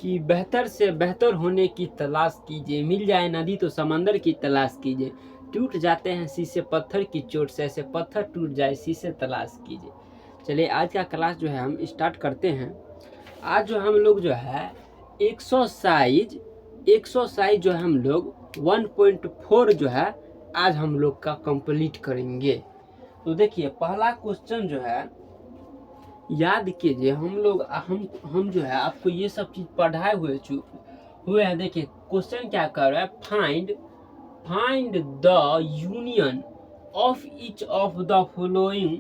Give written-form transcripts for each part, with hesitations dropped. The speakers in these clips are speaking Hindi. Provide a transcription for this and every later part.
कि बेहतर से बेहतर होने की तलाश कीजिए, मिल जाए नदी तो समंदर की तलाश कीजिए, टूट जाते हैं शीशे पत्थर की चोट से, ऐसे पत्थर टूट जाए शीशे तलाश कीजिए। चलिए आज का क्लास जो है हम स्टार्ट करते हैं। आज जो हम लोग जो है एक्सरसाइज जो है हम लोग 1.4 जो है आज हम लोग का कंप्लीट करेंगे। तो देखिए पहला क्वेश्चन जो है याद कीजिए, हम जो है आपको ये सब चीज पढ़ाए हुए हैं। देखिए क्वेश्चन क्या कर रहा है, find the union of each of the following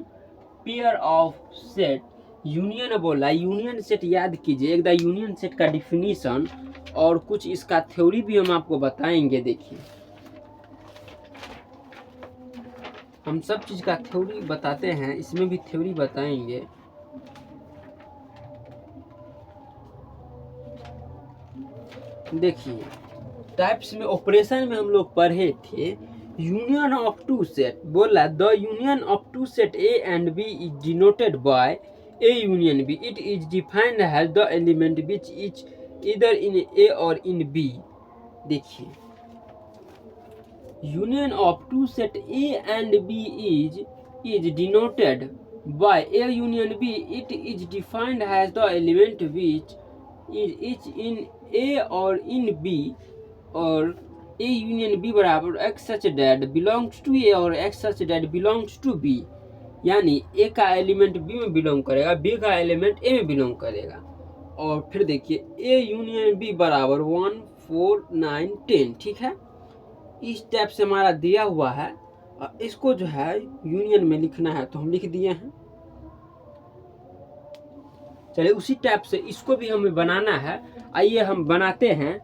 pair of set. Union बोला, यूनियन सेट याद कीजिए, एक द यूनियन सेट का डिफिनीशन और कुछ इसका थ्योरी भी हम आपको बताएंगे। देखिए हम सब चीज का थ्योरी बताते हैं, इसमें भी थ्योरी बताएंगे। देखिए टाइप्स में ऑपरेशन में हम लोग पढ़े थे यूनियन ऑफ टू सेट, बोला the union of two set A and B is denoted by A union B, it is defined as the element which is इधर इन ए और इन बी। देखिए union of two set A and B is denoted by A union B, it is defined as the element which is in A और इन बी, और ए यूनियन बी बराबर X such that belongs to A or X such that belongs to B. यानी ए का एलिमेंट बी में बिलोंग करेगा, बी का एलिमेंट ए में बिलोंग करेगा। और फिर देखिए ए यूनियन बी बराबर 1 4 9 10। ठीक है, इस टाइप से हमारा दिया हुआ है और इसको जो है यूनियन में लिखना है तो हम लिख दिए हैं। चलिए उसी टाइप से इसको भी हमें बनाना है, आइए हम बनाते हैं।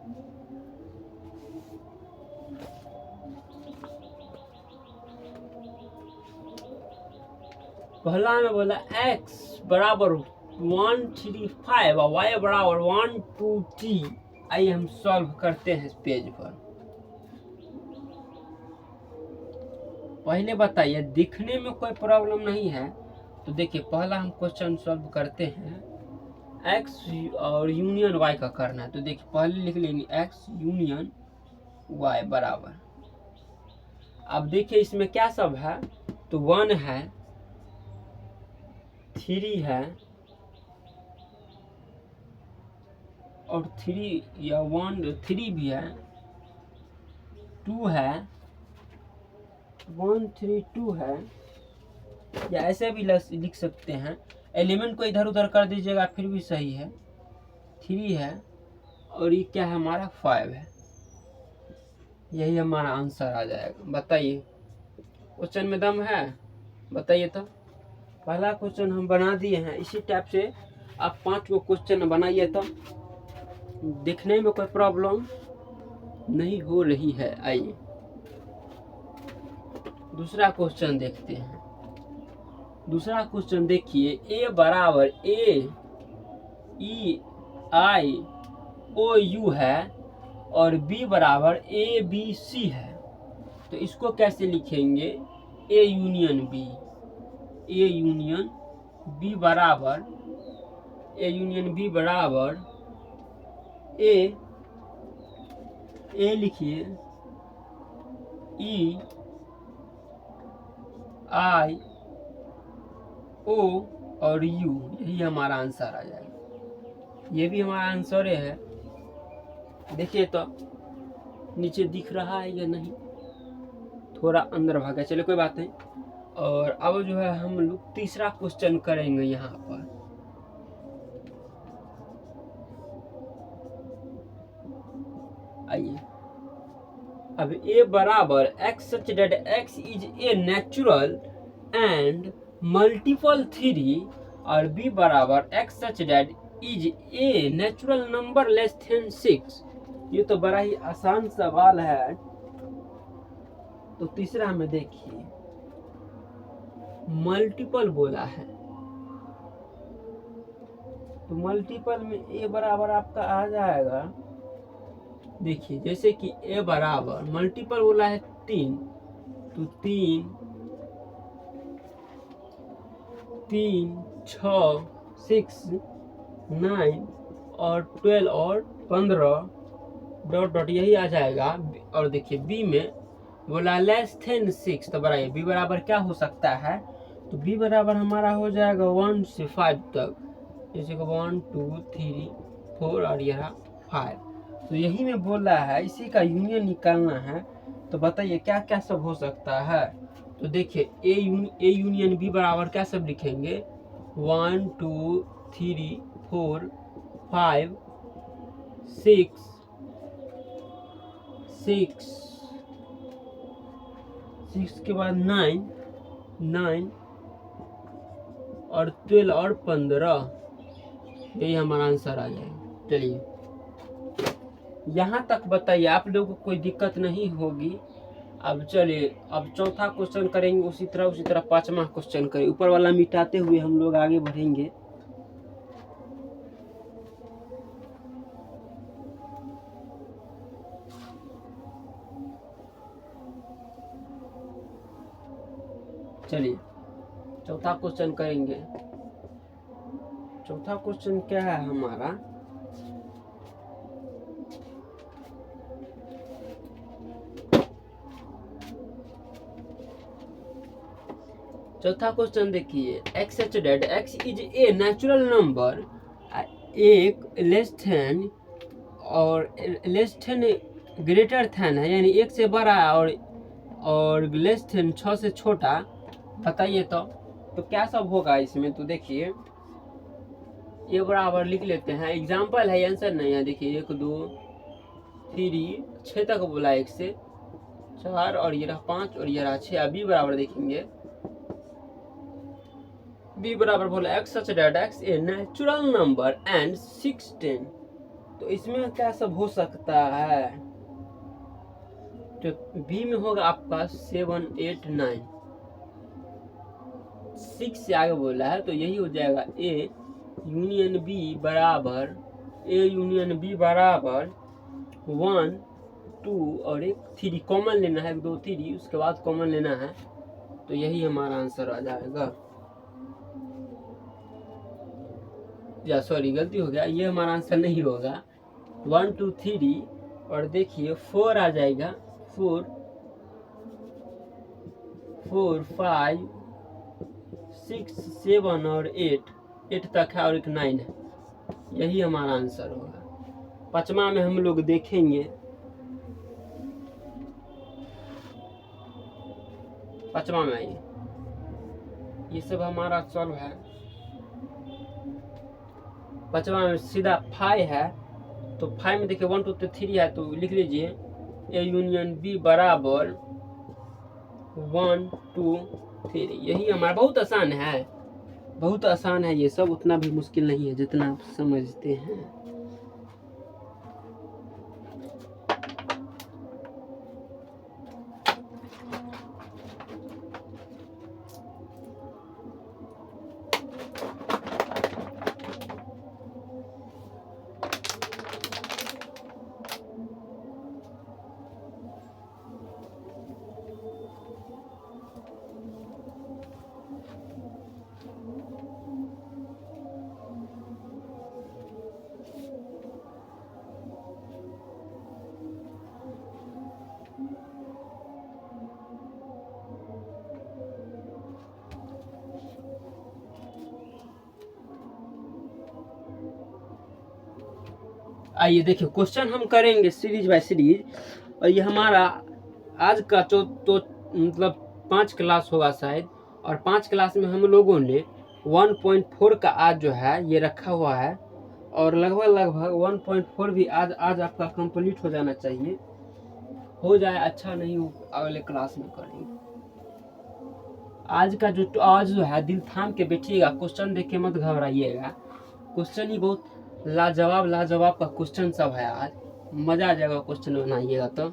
पहला में बोला x बराबर 135 और y बराबर 1 2 3। आइए हम सॉल्व करते हैं इस पेज पर। पहले बताइए दिखने में कोई प्रॉब्लम नहीं है तो देखिए पहला हम क्वेश्चन सॉल्व करते हैं, x और यूनियन y का करना है। तो देखिए पहले लिख लेंगे x यूनियन y बराबर, अब देखिए इसमें क्या सब है, तो 1 है, 3 है और 3 या 1 3 भी है, 2 है, 1 3 2 है, या ऐसे भी लिख सकते हैं, एलिमेंट को इधर उधर कर दीजिएगा फिर भी सही है। 3 है और ये क्या है हमारा 5 है, यही हमारा आंसर आ जाएगा। बताइए क्वेश्चन में दम है, बताइए तो। पहला क्वेश्चन हम बना दिए हैं, इसी टाइप से आप 5 को क्वेश्चन बनाइए तो दिखने में कोई प्रॉब्लम नहीं हो रही है। आइए दूसरा क्वेश्चन देखते हैं। दूसरा क्वेश्चन देखिए, ए बराबर ए ई आई ओ यू है और बी बराबर ए बी सी है, तो इसको कैसे लिखेंगे, A union B, A union B बराबर, ए यूनियन बी बराबर ए लिखिए ई आई ओ और यू, यही हमारा आंसर आ जाएगा। ये भी हमारा आंसर है। देखिए तो नीचे दिख रहा है या नहीं, थोड़ा अंदर भागा, चलो कोई बात नहीं। और अब जो है हम लोग तीसरा क्वेश्चन करेंगे यहाँ पर। आइए अब ए बराबर X such that X is a natural and multiple 3 और बी बराबर X such that is a natural number less than 6। ये तो बड़ा ही आसान सवाल है। तो तीसरा में देखिए मल्टीपल बोला है, तो मल्टीपल में ए बराबर आपका आ जाएगा। देखिए जैसे कि ए बराबर मल्टीपल बोला है 3, तो 3 3 6 6 9 और 12 और 15 डॉट डॉट यही आ जाएगा। और देखिए बी में बोला लेस देन 6, तो बढ़ाइए बी बराबर क्या हो सकता है, तो बी बराबर हमारा हो जाएगा 1 से 5 तक, जैसे कि 1 2 3 4 और यह 5। तो यही में बोल रहा है इसी का यूनियन निकालना है। तो बताइए क्या क्या सब हो सकता है। तो देखिए ए यूनियन बी बराबर क्या सब लिखेंगे, 1 2 3 4 5 6 के बाद 9 और 12 और 15, यही हमारा आंसर आ जाएगा। चलिए यहाँ तक बताइए आप लोगों को कोई दिक्कत नहीं होगी। अब चलिए अब चौथा क्वेश्चन करेंगे, उसी तरह पांचवा क्वेश्चन करें, ऊपर वाला मिटाते हुए हम लोग आगे बढ़ेंगे। चलिए चौथा क्वेश्चन करेंगे। चौथा क्वेश्चन क्या है हमारा, चौथा क्वेश्चन देखिए, x H dead x is a natural number, एक लेस थैन और लेस थैन ग्रेटर थैन है, यानी एक से बड़ा और लेस थैन 6 से छोटा। बताइए तो क्या सब होगा इसमें। तो देखिए ये बराबर लिख लेते हैं, एग्जाम्पल है, आंसर नहीं है। देखिए 1 2 3 6 तक बोला, 1 से 4 और ये रहा 5 और ये रहा 6। अभी बराबर देखेंगे, बी बराबर बोला X such that X a natural number and 16। तो इसमें क्या सब हो सकता है, तो बी में होगा आपका 7 8 9, 6 से आगे बोला है तो यही हो जाएगा ए यूनियन बी बराबर 1 2 और एक 3 कॉमन लेना है, 1 2 3 उसके बाद कॉमन लेना है। तो यही हमारा आंसर आ जाएगा। या सॉरी गलती हो गया, ये हमारा आंसर नहीं होगा। 1 2 3 और देखिए 4 आ जाएगा, 4 5 6 7 और 8 तक है और एक 9 है, यही हमारा आंसर होगा। पांचवा में हम लोग देखेंगे, पांचवा में ये सब हमारा सॉल्व है। पांचवा में सीधा 5 है, तो 5 में देखिए 1 2 3 है, तो लिख लीजिए ए यूनियन बी बराबर 1 2 3। यही हमारा बहुत आसान है, बहुत आसान है ये सब, उतना भी मुश्किल नहीं है जितना आप समझते हैं। आइए देखिए क्वेश्चन हम करेंगे सीरीज बाय सीरीज, और ये हमारा आज का तो मतलब 5 क्लास होगा शायद, और 5 क्लास में हम लोगों ने 1.4 का आज जो है ये रखा हुआ है, और लगभग 1.4 भी आज आपका कंप्लीट हो जाना चाहिए। हो जाए अच्छा, नहीं हो अगले क्लास में करेंगे। आज जो है दिल थाम के बैठिएगा, क्वेश्चन देख के मत घबराइएगा, क्वेश्चन ही बहुत लाजवाब का क्वेश्चन सब है आज, मजा आ जाएगा क्वेश्चन बनाइएगा तो।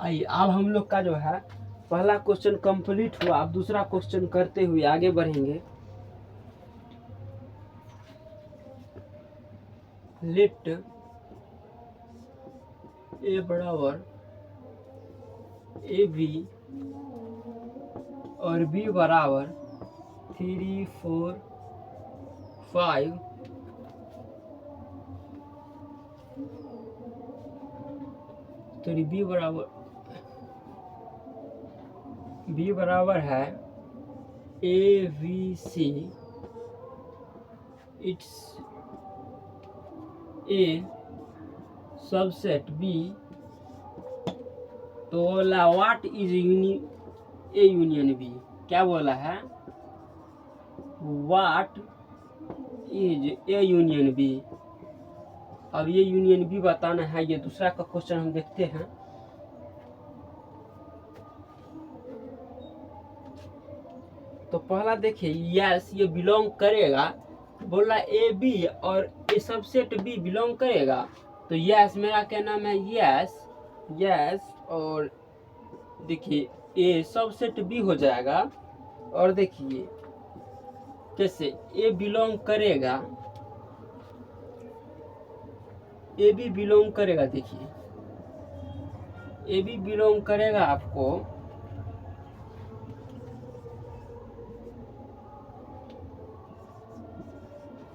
आइए अब हम लोग का जो है पहला क्वेश्चन कंप्लीट हुआ। अब दूसरा क्वेश्चन करते हुए आगे बढ़ेंगे। लेट ए बराबर ए बी और बी बराबर 3 4 5 तो बी बराबर है A B C it's a subset B. तो बोला what is A union B. क्या बोला है? What is A union B. अब ये यूनियन बी बताना है। ये दूसरा का क्वेश्चन हम देखते हैं। तो पहला देखिए, यस ये बिलोंग करेगा। बोला ए बी और ए सबसेट बी बिलोंग करेगा। तो यस मेरा क्या नाम है? यस और देखिए ए सबसेट बी हो जाएगा। और देखिए कैसे ए बिलोंग करेगा, ए बी बिलोंग करेगा। देखिए ए बी बिलोंग करेगा आपको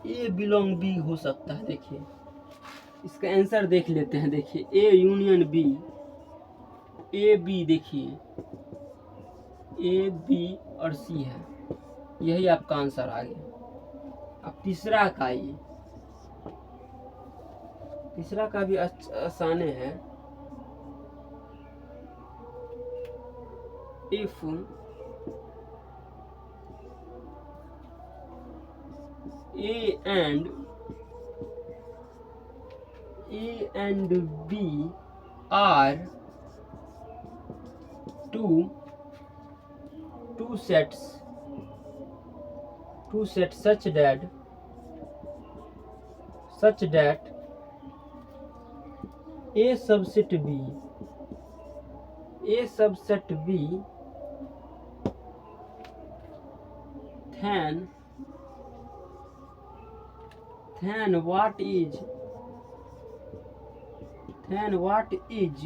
ए बिलोंग बी हो सकता है। देखिए इसका आंसर देख लेते हैं। देखिए A union B, A B देखिए ए बी और सी है। यही आपका आंसर आ गया। अब तीसरा का आइए। तीसरा का भी आसान है। If A and B are two sets such that a subset B then what is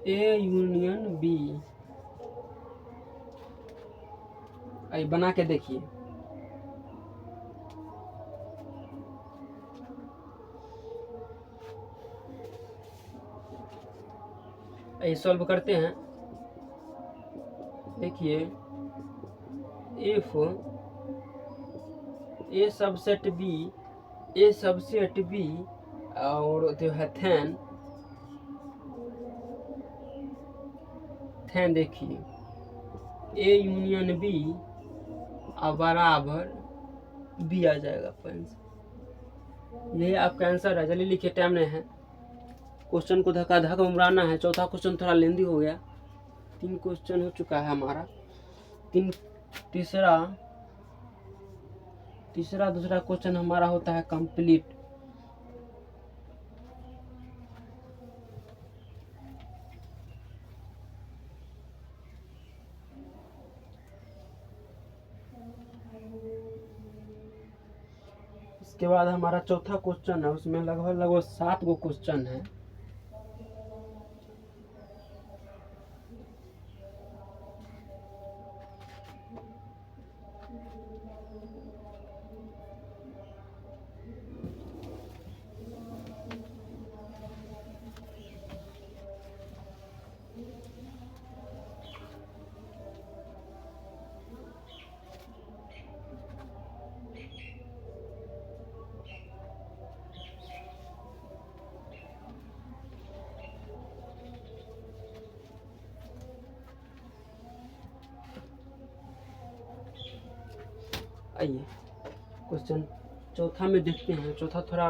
A union B। आइए बना के देखिए। आइए सॉल्व करते हैं। देखिए इफ ए सबसेट बी और जो है थैन देखिए ए यूनियन बी बराबर बी आ जाएगा। यही आपका आंसर है। जल्दी लिखिए, टाइम नहीं है। क्वेश्चन को धक्का धक्का उमराना है। चौथा क्वेश्चन थोड़ा लेंदी हो गया। 3 क्वेश्चन हो चुका है हमारा। तीसरा दूसरा क्वेश्चन हमारा होता है कंप्लीट। इसके बाद हमारा चौथा क्वेश्चन है। उसमें लगभग 7 गो क्वेश्चन है। आइए क्वेश्चन चौथा में देखते हैं। चौथा थोड़ा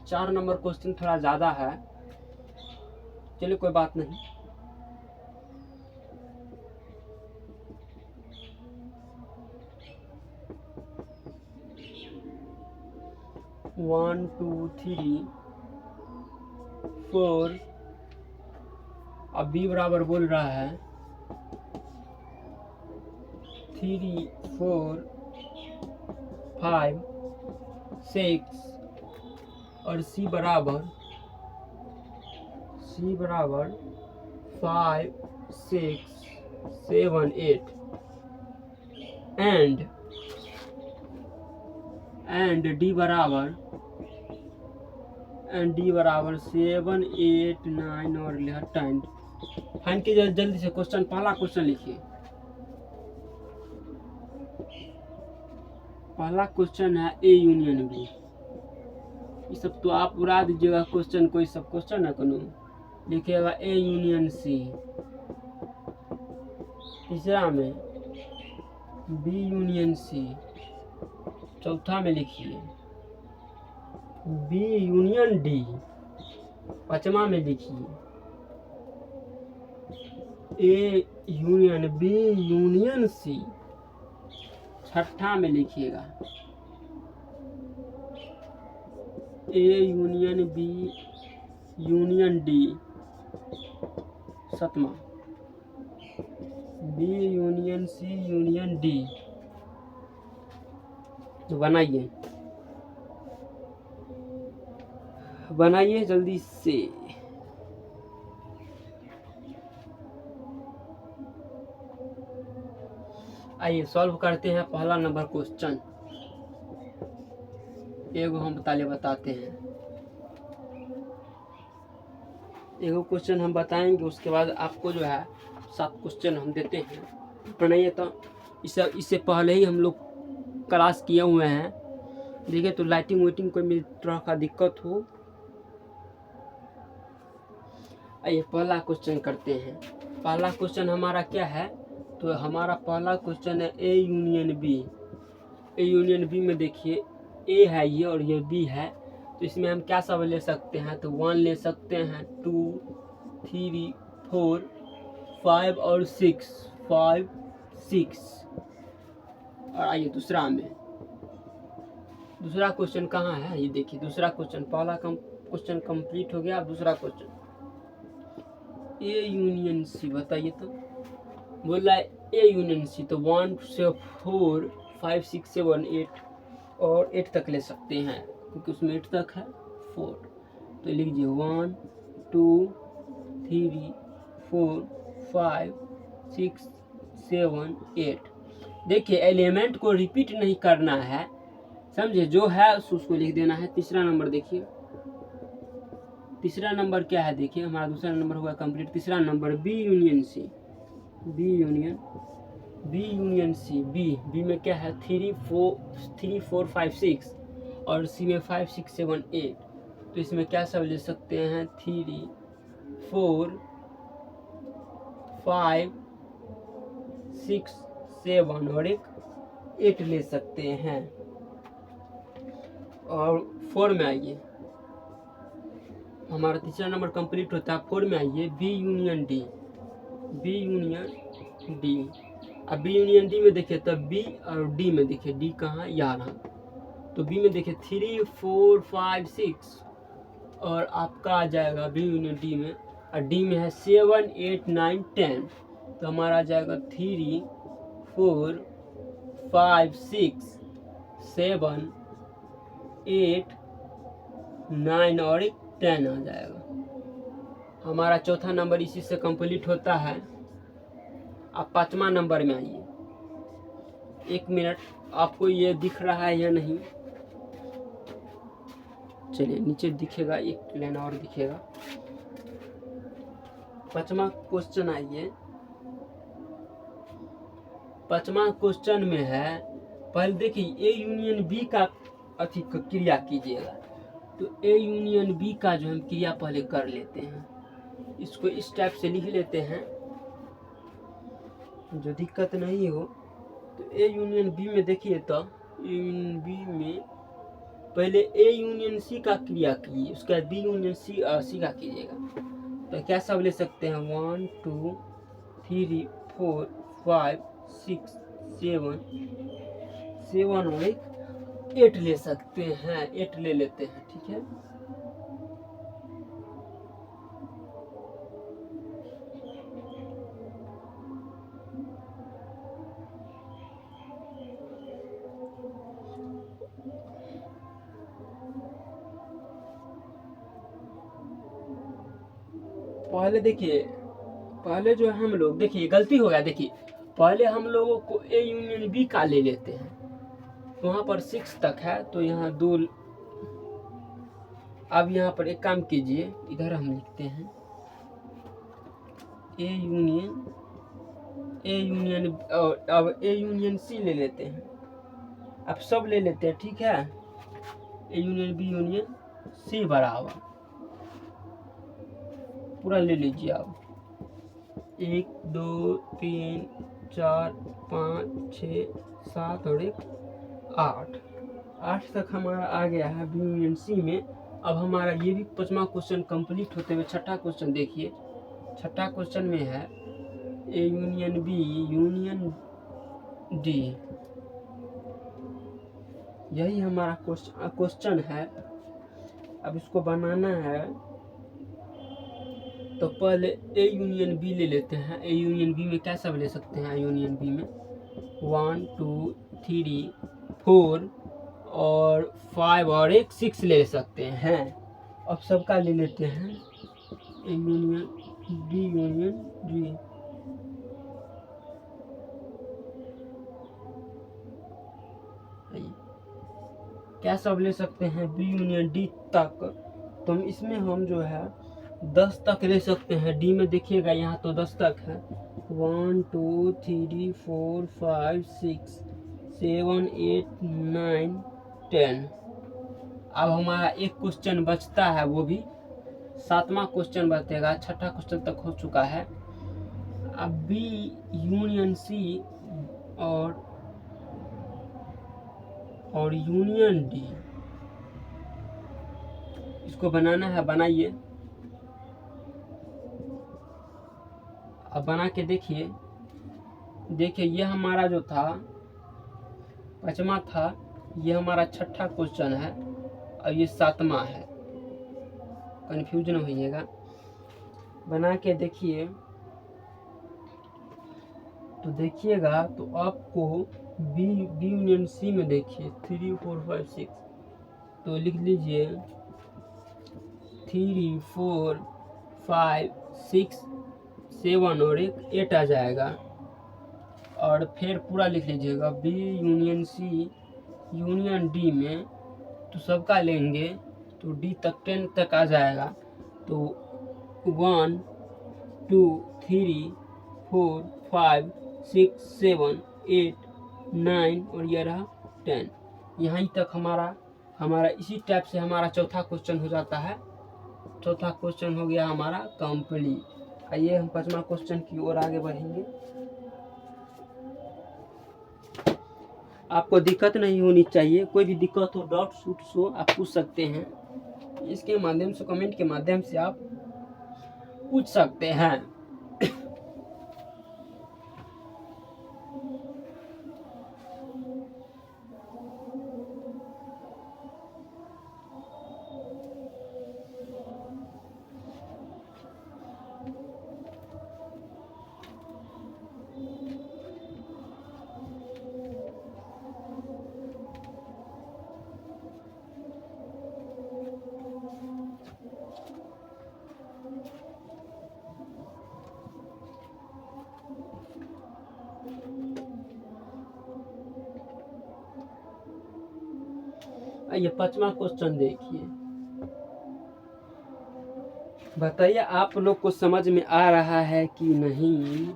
4 नंबर क्वेश्चन थोड़ा ज़्यादा है। चलिए कोई बात नहीं। वन टू थ्री 4, अब बी बराबर बोल रहा है 3, 4, 5, 6 और सी बराबर 5, 6, 7, 8 एंड डी बराबर 7, 8, 9 और 10। फाइंड कीजिए जल्दी से। क्वेश्चन, पहला क्वेश्चन लिखिए। पहला क्वेश्चन है ए यूनियन बी। ये सब तो आप उड़ा दीजिएगा क्वेश्चन, कोई सब क्वेश्चन है कोनो, लिखिएगा ए यूनियन सी। तीसरा में बी यूनियन सी। चौथा में लिखिए बी यूनियन डी। पांचवा में लिखिए A union B union C. छठा में लिखिएगा A union B union D. सातवां B union C union D. तो बनाइए जल्दी से। आइए सॉल्व करते हैं पहला नंबर क्वेश्चन। एगो हम बताते हैं। एगो क्वेश्चन हम बताएंगे, उसके बाद आपको जो है 7 क्वेश्चन हम देते हैं, बनाइए। तो इससे पहले ही हम लोग क्लास किए हुए हैं। देखिए तो लाइटिंग वाइटिंग कोई भी तरह का दिक्कत हो। आइए पहला क्वेश्चन करते हैं। पहला क्वेश्चन हमारा क्या है? तो हमारा पहला क्वेश्चन है A union B. A union B में देखिए ए है ये और ये बी है, तो इसमें हम क्या सब ले सकते हैं? तो 1 ले सकते हैं, 2, 3, 4, 5 और 6, 5, 6। और आइए दूसरा में, दूसरा क्वेश्चन कहाँ है? ये देखिए दूसरा क्वेश्चन, पहला क्वेश्चन कंप्लीट हो गया। अब दूसरा क्वेश्चन ए यूनियन सी। बताइए तो, बोल रहा है ए यूनियन सी, तो 1 से 4, 5, 6, 7, 8 और 8 तक ले सकते हैं, क्योंकि उसमें 8 तक है 4। तो लीजिए 1, 2, 3, 4, 5, 6, 7, 8। देखिए एलिमेंट को रिपीट नहीं करना है, समझे? जो है उसको लिख देना है। तीसरा नंबर देखिए, तीसरा नंबर क्या है? देखिए हमारा दूसरा नंबर हुआ कंप्लीट। तीसरा number B union C. B union C. B में क्या है? 3, 4, 5, 6 और सी में 5, 6, 7, 8। तो इसमें क्या सब ले सकते हैं? 3, 4, 5, 6, 7 और एक 8 ले सकते हैं। और 4 में आइए, हमारा तीसरा नंबर कंप्लीट होता है। 4 में आइए B union D. B union D. अब बी यूनियन डी में देखिए तो बी और डी में देखिए, डी कहाँ? यहाँ रहा। तो बी में देखिए 3, 4, 5, 6 और आपका आ जाएगा बी यूनियन डी में। और डी में है 7, 8, 9, 10। तो हमारा आ जाएगा 3, 4, 5, 6, 7, 8, 9 और 10 आ जाएगा। हमारा चौथा नंबर इसी से कंप्लीट होता है। अब 5वां नंबर में आइए। 1 मिनट, आपको ये दिख रहा है या नहीं? चलिए नीचे दिखेगा, एक लाइन और दिखेगा। 5वां क्वेश्चन आइए। 5वां क्वेश्चन में है, पहले देखिए ए यूनियन बी का क्रिया कीजिएगा। तो ए यूनियन बी का जो हम क्रिया पहले कर लेते हैं, इसको इस टाइप से लिख लेते हैं, जो दिक्कत नहीं हो। तो ए यूनियन बी में देखिए तो ए यूनियन बी में पहले ए यूनियन सी का क्रिया कीजिए, उसका बी यूनियन सी का कीजिएगा। तो क्या सब ले सकते हैं? 1, 2, 3, 4, 5, 6, 7 और एक 8 ले सकते हैं। 8 ले लेते हैं, ठीक है। पहले देखिए, पहले जो है हम लोग, देखिए गलती हो गया, देखिए पहले हम लोगों को ए यूनियन बी का ले लेते हैं, वहाँ पर 6 तक है तो यहाँ 2। अब यहाँ पर एक काम कीजिए, इधर हम लिखते हैं ए यूनियन और अब ए यूनियन सी ले लेते हैं, अब सब ले लेते हैं, ठीक है। A union B union C बराबर पूरा ले लीजिए आप। 1 2 3 4 5 6 7 और 1 8 तक हमारा आ गया है बी यूनियन सी में। अब हमारा ये भी 5वां क्वेश्चन कंप्लीट होते हुए 6ठा क्वेश्चन देखिए। 6ठा क्वेश्चन में है A union B union D, यही हमारा क्वेश्चन है। अब इसको बनाना है तो पहले ए यूनियन बी ले लेते हैं। ए यूनियन बी में क्या सब ले सकते हैं? यूनियन बी में 1 2 3 4 और 5 और एक 6 ले सकते हैं। अब सबका ले लेते हैं ए यूनियन डी। क्या सब ले सकते हैं? बी यूनियन डी तक, तो इसमें हम जो है 10 तक ले सकते हैं। डी में देखिएगा यहाँ तो 10 तक है। 1 2 3 4 5 6 7 8 9 10। अब हमारा एक क्वेश्चन बचता है, वो भी 7वां क्वेश्चन बचेगा। 6ठा क्वेश्चन तक हो चुका है। अब बी यूनियन सी और यूनियन डी, इसको बनाना है, बनाइए। अब बना के देखिए ये हमारा जो था 5वां था, ये हमारा 6ठा क्वेश्चन है और ये 7वां है, कंफ्यूज न होइएगा। बना के देखिए तो देखिएगा तो आपको बी यूनियन सी में देखिए 3 4 5 6, तो लिख लीजिए 3 4 5 6 7 और एक 8 आ जाएगा। और फिर पूरा लिख लीजिएगा B union C union D में, तो सबका लेंगे तो डी तक 10 तक आ जाएगा। तो 1 2 3 4 5 6 7 8 9 और ये रहा 10। यहीं तक हमारा इसी टाइप से हमारा चौथा क्वेश्चन हो जाता है। चौथा क्वेश्चन हो गया हमारा कंप्लीट। आइए हम 5वां क्वेश्चन की ओर आगे बढ़ेंगे। आपको दिक्कत नहीं होनी चाहिए, कोई भी दिक्कत हो, डाउट शूट्स हो, आप पूछ सकते हैं। इसके माध्यम से, कमेंट के माध्यम से आप पूछ सकते हैं। ये 5वां क्वेश्चन देखिए, बताइए आप लोग को समझ में आ रहा है कि नहीं।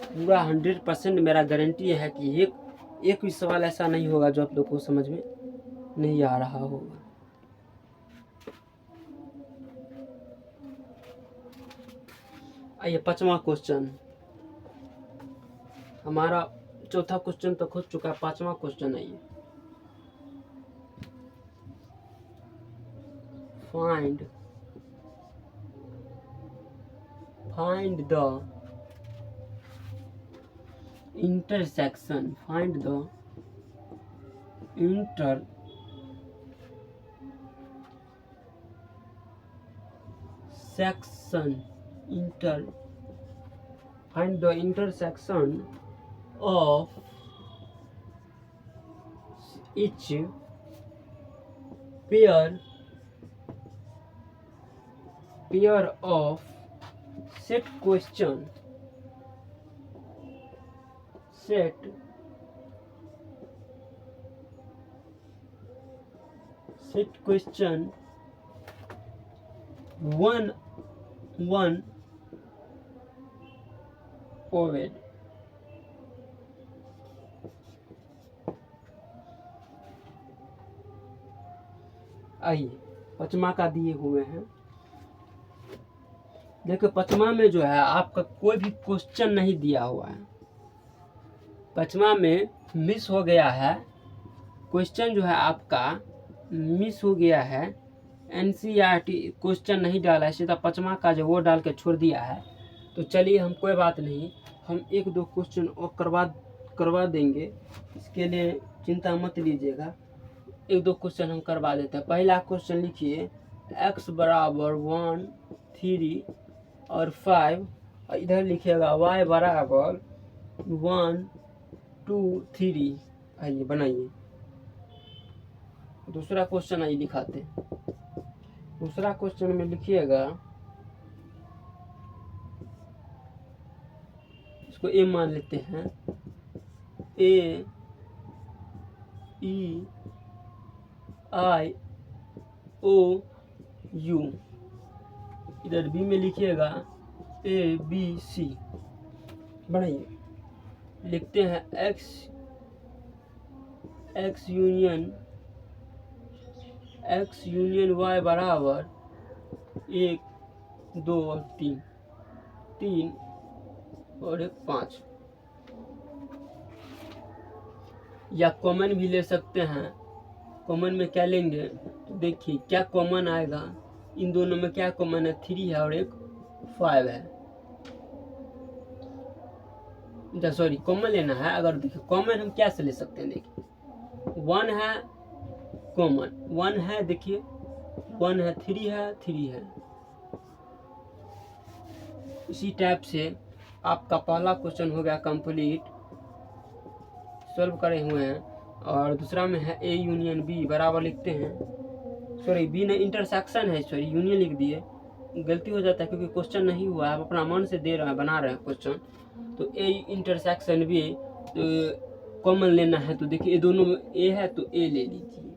पूरा 100% मेरा गारंटी है कि एक भी सवाल ऐसा नहीं होगा जो आप लोग को समझ में नहीं आ रहा होगा। आइए 5वां क्वेश्चन, हमारा चौथा क्वेश्चन तक हो चुका है। 5वां क्वेश्चन आइए, find the intersection, find the intersection of each pair pair of set question set question 1 ओवेड। आइए पचमा का दिए हुए हैं। देखो पचमा में जो है आपका कोई भी क्वेश्चन नहीं दिया हुआ है। पचमा में मिस हो गया है क्वेश्चन, जो है आपका मिस हो गया है। एनसीईआरटी क्वेश्चन नहीं डाला है, सीधा पचमा का जो वो डाल के छोड़ दिया है। तो चलिए हम कोई बात नहीं, हम एक दो क्वेश्चन और करवा देंगे, इसके लिए चिंता मत लीजिएगा। एक दो क्वेश्चन हम करवा देते हैं। पहला क्वेश्चन लिखिए, x बराबर 1, 3 और 5, और इधर लिखिएगा y बराबर 1, 2, 3। आइए बनाइए। दूसरा क्वेश्चन आइए लिखाते। दूसरा क्वेश्चन में लिखिएगा, इसको ए मान लेते हैं, A E I O U। इधर बी में लिखिएगा A B C। बढ़ाइए, लिखते हैं x यूनियन y बराबर 1, 2 और 3 और 1, 5। या कॉमन भी ले सकते हैं। कॉमन में क्या लेंगे, तो देखिए क्या कॉमन आएगा। इन दोनों में क्या कॉमन है, 3 है और 1 5 है। सॉरी, कॉमन लेना है। अगर देखिए कॉमन हम क्या से ले सकते हैं, देखिए 1 है कॉमन, 1 है, देखिए 1 है, 3 है। इसी टाइप से आपका पहला क्वेश्चन हो गया कंप्लीट, सॉल्व करे हुए हैं। और दूसरा में है A यूनियन B बराबर लिखते हैं, सॉरी B ने इंटरसेक्शन है, सॉरी यूनियन लिख दिए, गलती हो जाता है क्योंकि क्वेश्चन नहीं हुआ है, आप अपना मन से दे रहे हैं, बना रहे हैं क्वेश्चन। तो A इंटरसेक्शन B, तो कॉमन लेना है। तो देखिए दोनों में A है तो A ले लीजिए,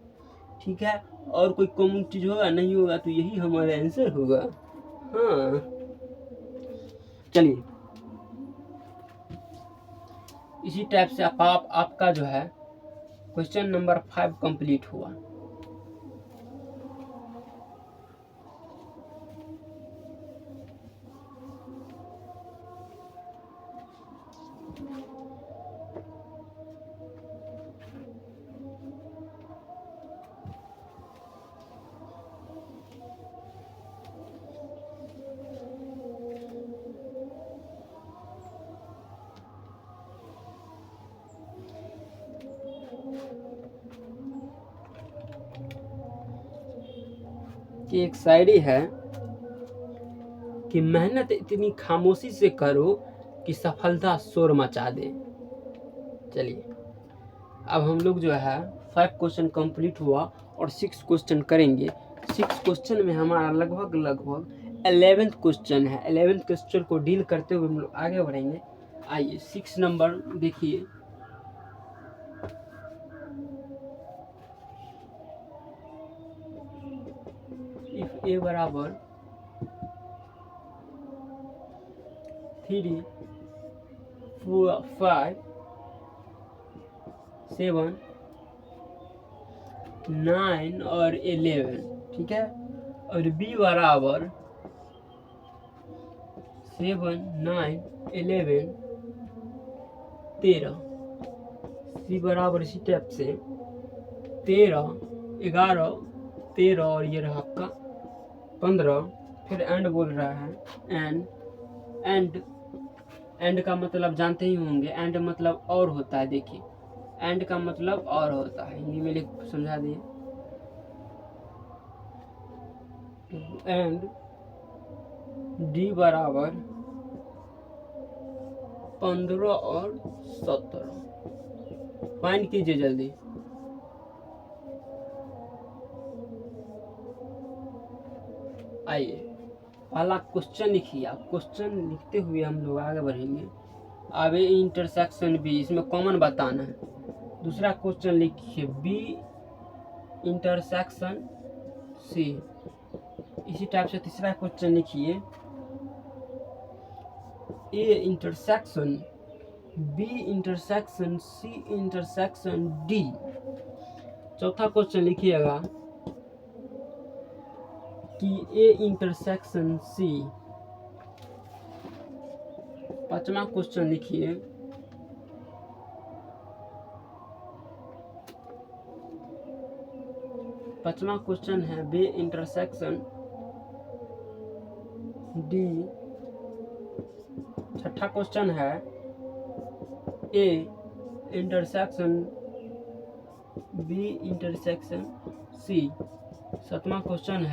ठीक है। और कोई कॉमन चीज होगा नहीं होगा तो यही हमारा आंसर होगा। हाँ चलिए, इसी टाइप से आपका जो है क्वेश्चन नंबर 5 कंप्लीट हुआ। कि एक शायरी है कि मेहनत इतनी खामोशी से करो कि सफलता शोर मचा दे। चलिए अब हम लोग जो है 5 क्वेश्चन कंप्लीट हुआ और 6 क्वेश्चन करेंगे। 6 क्वेश्चन में हमारा लगभग 11th क्वेश्चन है। 11th क्वेश्चन को डील करते हुए हम लोग आगे बढ़ेंगे। आइए 6 नंबर देखिए, इफ A बराबर 3, 4, 5, 7, 9 और 11, ठीक है। और B बराबर 7, 9, 11, 13। C बराबर इसी टाइप से 13, 11, 13 और ये रहा आपका 15। फिर एंड बोल रहा है, एंड का मतलब जानते ही होंगे, एंड मतलब और होता है। देखिए एंड का मतलब और होता है, हिंदी में लिख समझा दिए। एंड D बराबर 15 और 17। फाइंड कीजिए जल्दी। आइए पहला क्वेश्चन लिखिए आप। क्वेश्चन लिखते हुए हम लोग आगे बढ़ेंगे। अब ए इंटरसेक्शन बी, इसमें कॉमन बताना है। दूसरा क्वेश्चन लिखिए बी इंटरसेक्शन सी। इसी टाइप से तीसरा क्वेश्चन लिखिए A intersection B intersection C intersection D. चौथा क्वेश्चन लिखिएगा कि ए इंटरसेक्शन सी। पांचवा क्वेश्चन लिखिए पांचवा क्वेश्चन है बी इंटरसेक्शन डी। छठा क्वेश्चन है A intersection B intersection C. सातवां क्वेश्चन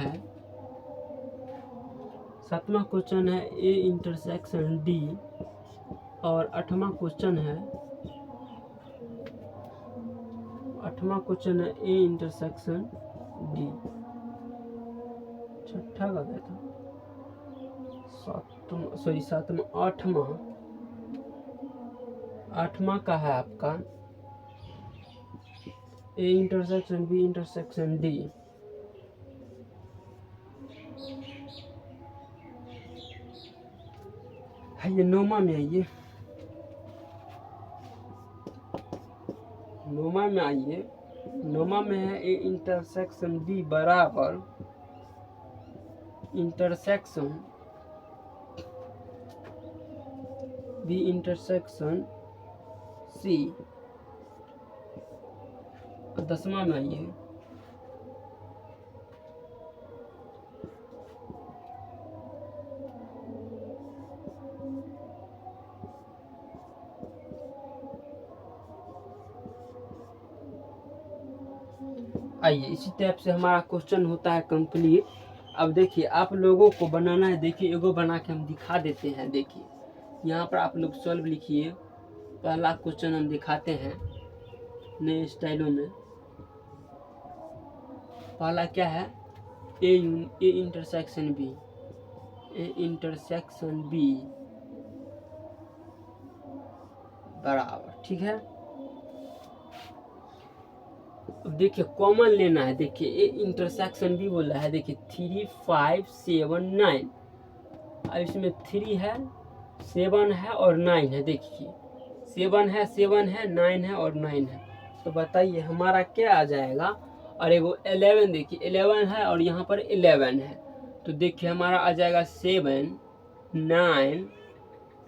है ए इंटरसेक्शन डी। और आठवां क्वेश्चन है ए इंटरसेक्शन डी। छठा का क्या था? आठवां का है आपका A intersection B intersection D. है ये नौमा में आइए। नौमा में है ए इंटरसेक्शन बी बराबर इंटरसेक्शन बी इंटरसेक्शन सी। 10वां में आइए इसी टाइप से हमारा क्वेश्चन होता है कंप्लीट। अब देखिए आप लोगों को बनाना है। देखिए एगो बना के हम दिखा देते हैं। देखिए यहाँ पर आप लोग सॉल्व लिखिए। पहला क्वेश्चन हम दिखाते हैं नए स्टाइलों में। पहला क्या है ए इंटरसेक्शन बी बराबर, ठीक है। अब देखिए कॉमन लेना है। देखिए ए इंटरसेक्शन भी बोल रहा है। देखिए 3 5 7 9। अब इसमें 3 है 7 है और 9 है। देखिए 7 है 9 है और 9 है। तो बताइए हमारा क्या आ जाएगा। और एगो 11, देखिए 11 है और यहाँ पर 11 है। तो देखिए हमारा आ जाएगा 7 9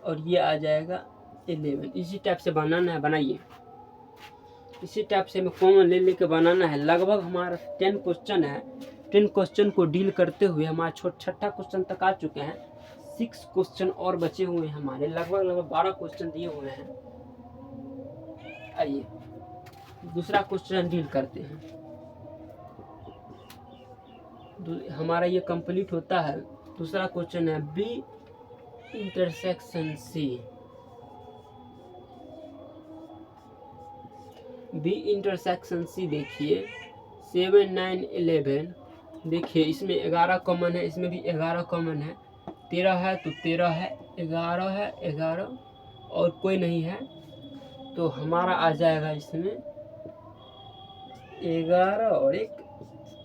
और ये आ जाएगा 11। इसी टाइप से बनाना है। बनाइए इसी टाइप से हमें कॉमन ले लेके बनाना है। लगभग हमारा 10 क्वेश्चन है। 10 क्वेश्चन को डील करते हुए हमारा छठा क्वेश्चन तक आ चुके हैं। 6 क्वेश्चन और बचे हुए हैं हमारे। लगभग 12 क्वेश्चन दिए हुए हैं। आइए दूसरा क्वेश्चन डील करते हैं। हमारा ये कंप्लीट होता है। दूसरा क्वेश्चन है B intersection C. B intersection C देखिए 7 9 11। देखिए इसमें 11 कॉमन है, इसमें भी 11 कॉमन है। 13 है तो 13 है, 11 है 11 और कोई नहीं है। तो हमारा आ जाएगा इसमें 11 और 1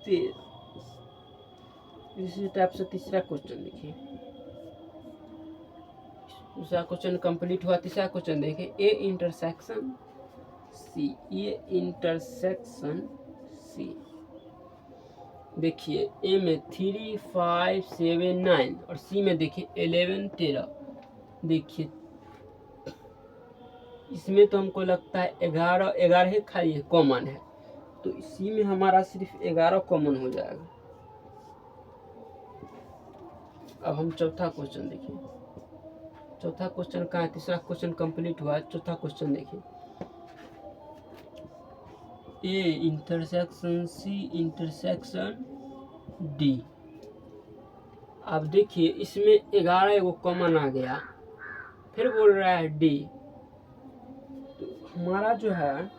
13। इसी टाइप से तीसरा क्वेश्चन देखिए। दूसरा क्वेश्चन कंप्लीट हुआ। तीसरा क्वेश्चन देखिए ए इंटरसेक्शन सी। ये इंटरसेक्शन सी। देखिए ए में 3 5 7 9 और सी में देखिए 11 13। देखिए इसमें तो हमको लगता है 11 ही खाली कॉमन है। तो इसी में हमारा सिर्फ 11 कॉमन हो जाएगा। अब हम चौथा क्वेश्चन देखिए। चौथा क्वेश्चन कहाँ है? तीसरा क्वेश्चन कंप्लीट हुआ। चौथा क्वेश्चन देखिए A intersection C intersection D. अब देखिए इसमें 11 एगो कॉमन आ गया। फिर बोल रहा है डी। तो हमारा जो है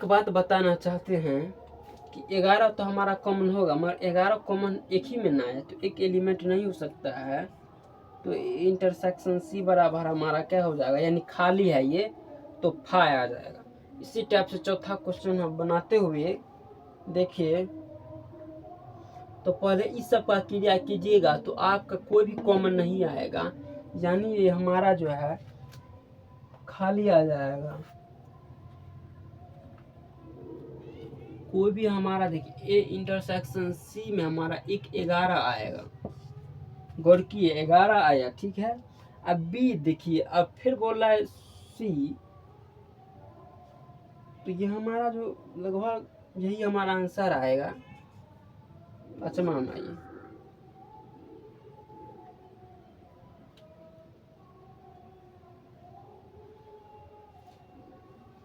एक बात बताना चाहते हैं कि 11 तो हमारा कॉमन होगा, मगर 11 कॉमन एक ही में ना है, तो एक एलिमेंट नहीं हो सकता है। तो इंटरसेक्शन सी बराबर हमारा क्या हो जाएगा, यानी खाली है ये, तो फाई आ जाएगा। इसी टाइप से चौथा क्वेश्चन हम बनाते हुए देखिए, तो पहले इस सब का क्रिया कीजिएगा तो आपका कोई भी कॉमन नहीं आएगा, यानी ये हमारा जो है खाली आ जाएगा। कोई भी हमारा देखिए ए इंटरसेक्शन सी में हमारा एक 11 आएगा, गौर किए 11 आया, ठीक है। अब बी देखिए, अब फिर बोल रहा है सी, तो ये हमारा जो लगभग यही हमारा आंसर आएगा। अच्छा मान आइए,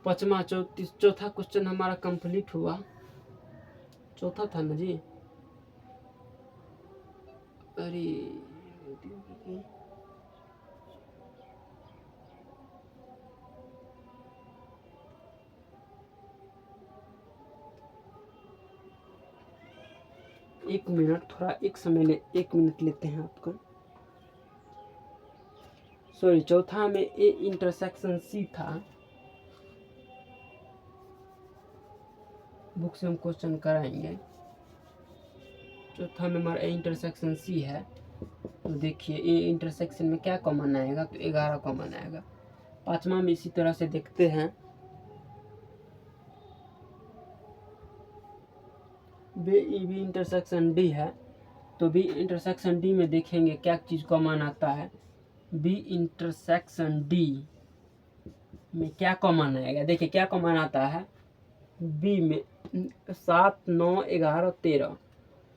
पचमा चौथा क्वेश्चन हमारा कंप्लीट हुआ। चौथा था ना जी, अरे एक मिनट, थोड़ा एक समय 1 मिनट लेते हैं आपका। सॉरी, चौथा में ए इंटरसेक्शन सी था, बुक से हम क्वेश्चन कराएंगे। चौथा में हमारा ए इंटरसेक्शन सी है, तो देखिए ए इंटरसेक्शन में क्या कॉमन आएगा, तो 11 कॉमन आएगा। पांचवा में इसी तरह से देखते हैं, बी इंटरसेक्शन डी है, तो बी इंटरसेक्शन डी में देखेंगे क्या चीज़ कॉमन आता है। बी इंटरसेक्शन डी में क्या कॉमन आएगा, देखिए क्या कॉमन आता है बी में 7, 9, 11, 13,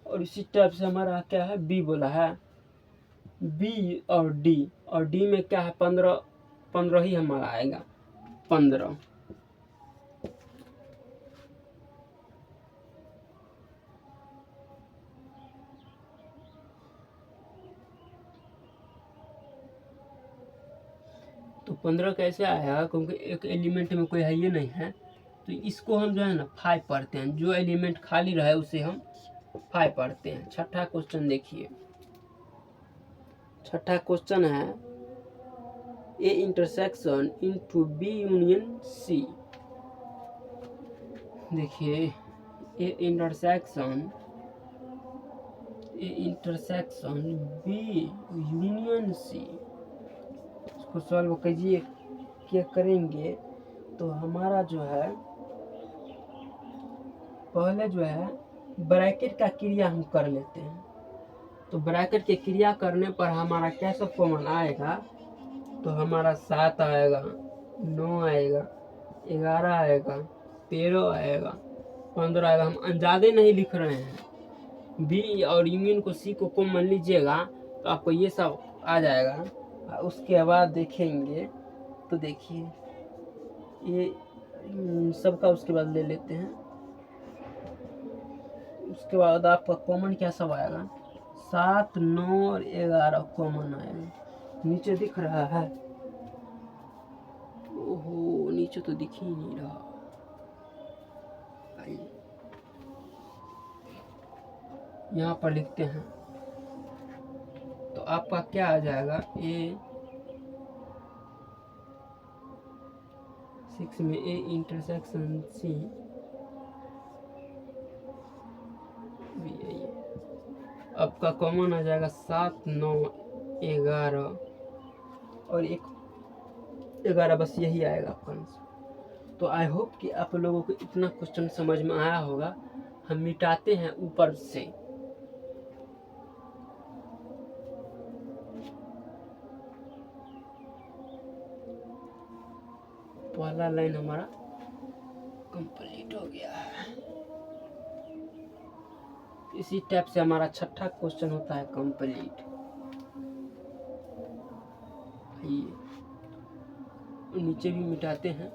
और इसी टाइप से हमारा क्या है बी बोला है, बी और डी में क्या है 15 ही हमारा आएगा, 15। तो 15 कैसे आया, क्योंकि एक एलिमेंट में कोई है ये नहीं है, तो इसको हम जो है ना 5 पढ़ते हैं, जो एलिमेंट खाली रहे उसे हम 5 पढ़ते हैं। छठा क्वेश्चन देखिए, छठा क्वेश्चन है A intersection into B union C. देखिए A intersection B union C, इसको सॉल्व कीजिए, क्या करेंगे तो हमारा जो है पहले जो है ब्रैकेट का क्रिया हम कर लेते हैं। तो ब्रैकेट के क्रिया करने पर हमारा क्या सब कॉमन आएगा, तो हमारा 7 आएगा, 9 आएगा, 11 आएगा, 13 आएगा, 15 आएगा। हम अंदाजे नहीं लिख रहे हैं, बी और यूनियन को सी को कॉमन लीजिएगा तो आपको ये सब आ जाएगा। उसके बाद देखेंगे तो देखिए ये सबका उसके बाद ले लेते हैं। उसके बाद आपका कॉमन क्या सब आएगा, 7, 9 और 11 कॉमन आएगा। नीचे दिख रहा है, ओहो नीचे तो दिख ही नहीं रहा, आइए यहाँ पर लिखते हैं, तो आपका क्या आ जाएगा ए 6 में ए इंटरसेक्शन सी भी है, आपका कॉमन आ जाएगा 7, 9, 11 और एक 11, बस यही आएगा आपका आंसर। तो आई होप कि आप लोगों को इतना क्वेश्चन समझ में आया होगा। हम मिटाते हैं ऊपर से, पहला लाइन हमारा कंप्लीट हो गया है। इसी टाइप से हमारा छठा क्वेश्चन होता है कंप्लीट। नीचे भी मिटाते हैं,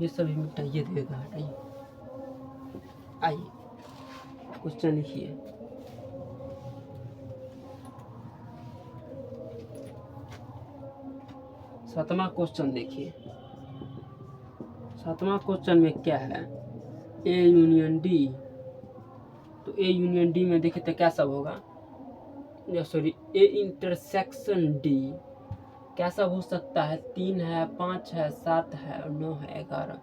ये सभी मिटाइए देगा, हटाइए। आइए क्वेश्चन लिखिए, सातवां क्वेश्चन देखिए, सातवां क्वेश्चन में क्या है, ए यूनियन डी। तो ए यूनियन डी में देखिए तो क्या सब होगा, सॉरी ए इंटरसेक्शन डी क्या सब हो सकता है, 3 है, 5 है, 7 है और 9 है, 11।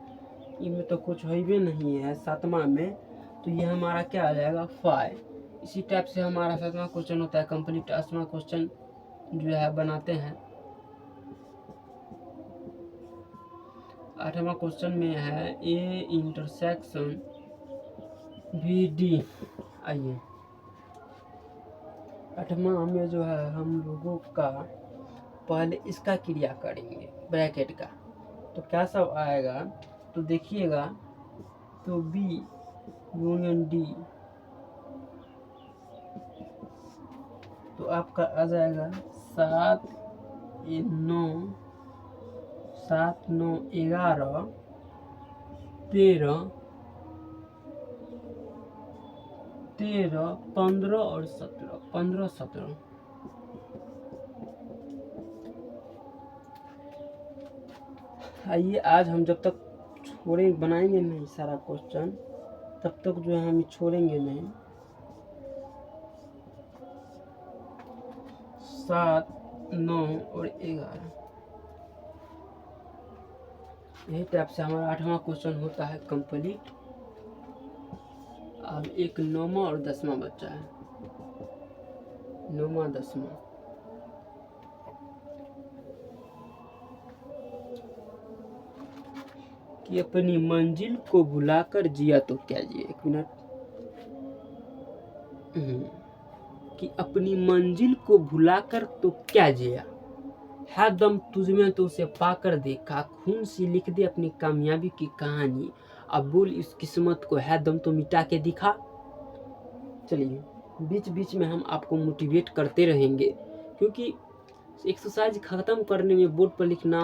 इनमें तो कुछ हो भी नहीं है सातवां में, तो ये हमारा क्या आ जाएगा 5। इसी टाइप से हमारा सातवां क्वेश्चन होता है कंप्लीट। 8वां क्वेश्चन जो है बनाते हैं। 8वां क्वेश्चन में है ए इंटरसेक्शन बी डी। आइए 8वां में जो है हम लोगों का पहले इसका क्रिया करेंगे ब्रैकेट का, तो क्या सब आएगा, तो देखिएगा तो बी यूनियन डी तो आपका आ जाएगा 7 9 7 9 11 13 13 15 और 17, 15 17। आइए आज हम जब तक बनाएंगे नहीं सारा क्वेश्चन, तब तक जो है हम छोड़ेंगे नहीं। 7 9 और 11 यही टाइप से हमारा 8वां क्वेश्चन होता है कंप्लीट। अब एक 9वां और 10वां बच्चा है, 9वां 10वां। कि अपनी मंजिल को भुलाकर जिया तो क्या जिए, 1 मिनट। कि अपनी मंजिल को भुलाकर तो क्या जिया, है दम तुझमें तो उसे पाकर देखा, खून से लिख दे अपनी कामयाबी की कहानी, अब बोल इस किस्मत को है दम तो मिटा के दिखा। चलिए बीच बीच में हम आपको मोटिवेट करते रहेंगे, क्योंकि एक्सरसाइज ख़त्म करने में बोर्ड पर लिखना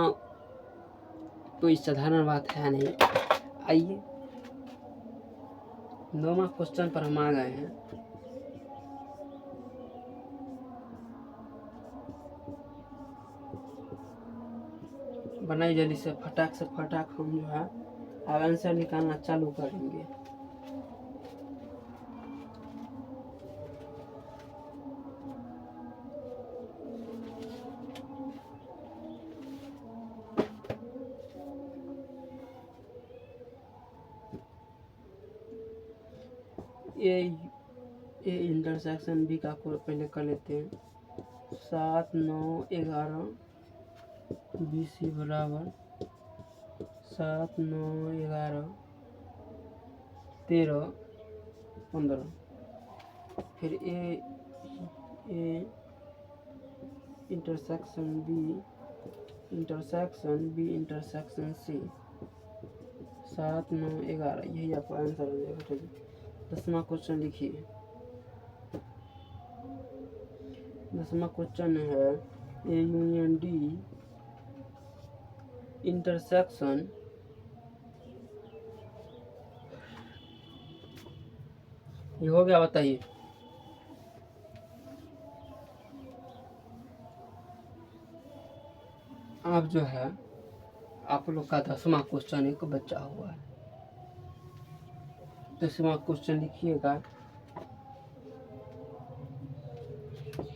कोई साधारण बात है नहीं। आइए 9वां क्वेश्चन पर हम आ गए हैं। बनाई जल्दी से फटाक हम जो है अब आंसर निकालना चालू करेंगे। ए इंटरसेक्शन बी का पहले कर लेते हैं। 7 9 11 बी सी बराबर 7 9 11 13 15। फिर A intersection B intersection C 7 9 11, यही आपका आंसर हो जाएगा। 10वां क्वेश्चन लिखिए। 10वां क्वेश्चन है ए यूनियन डी इंटरसेक्शन ये हो गया, बताइए। अब जो है आप लोग का 10वां क्वेश्चन एक बचा हुआ है। 10वां क्वेश्चन लिखिएगा।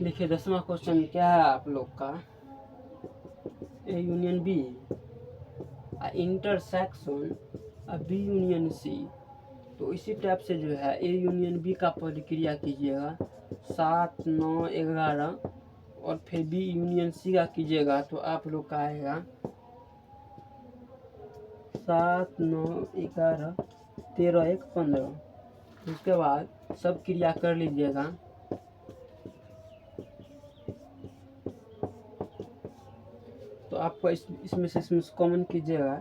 लिखिए 10वां क्वेश्चन क्या है आप लोग का, A union B intersection B union C. तो इसी टाइप से जो है ए यूनियन बी का प्रक्रिया कीजिएगा 7 9 11 और फिर बी यूनियन सी का कीजिएगा तो आप लोग का आएगा 7 9 11 13 1 15। उसके बाद सब क्रिया कर लीजिएगा। तो आपको इसमें से कॉमन कीजिएगा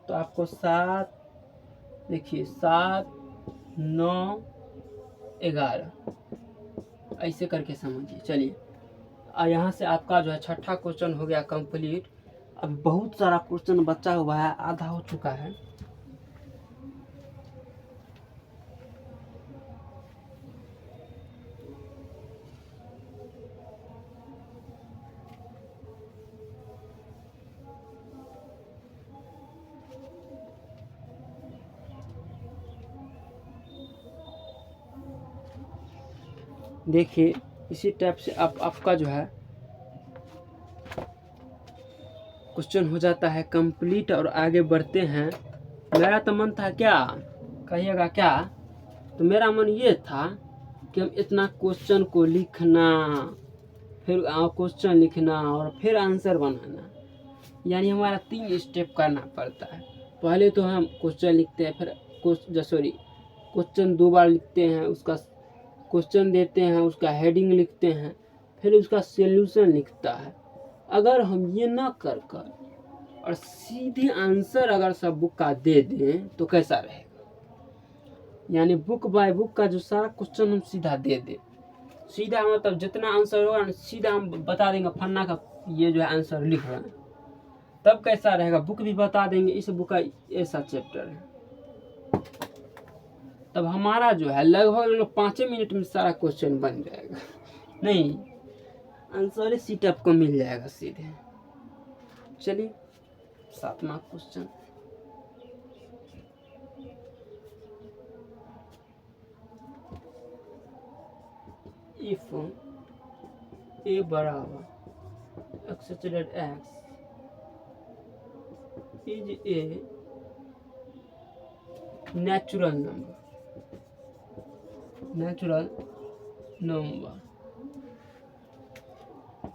तो आपको 7, देखिए 7 9 11 ऐसे करके समझिए। चलिए यहाँ से आपका जो है 6ठा क्वेश्चन हो गया कंप्लीट। अब बहुत सारा क्वेश्चन बचा हुआ है, आधा हो चुका है। देखिए इसी टाइप से आपका जो है क्वेश्चन हो जाता है कंप्लीट और आगे बढ़ते हैं। मेरा तो मन था क्या, कहिएगा क्या, तो मेरा मन ये था कि हम इतना क्वेश्चन को लिखना, फिर क्वेश्चन लिखना और फिर आंसर बनाना, यानी हमारा 3 स्टेप करना पड़ता है। पहले तो हम क्वेश्चन लिखते हैं, फिर क्वेश्चन 2 बार लिखते हैं, उसका क्वेश्चन देते हैं, उसका हेडिंग लिखते हैं, फिर उसका सॉल्यूशन लिखता है। अगर हम ये ना कर कर और सीधे आंसर अगर सब बुक का दे दें तो कैसा रहेगा, यानी बुक बाय बुक का जो सारा क्वेश्चन हम सीधा दे दें, सीधा मतलब जितना आंसर होगा ना सीधा हम बता देंगे फन्ना का ये जो है आंसर लिख रहे हैं, तब कैसा रहेगा। बुक भी बता देंगे इस बुक का ऐसा चैप्टर है, तब हमारा जो है लगभग 5 मिनट में सारा क्वेश्चन बन जाएगा। नहीं, आंसर सीट आपको मिल जाएगा सीधे। चलिए 7वां क्वेश्चन, इफ ए बराबर x is a natural number,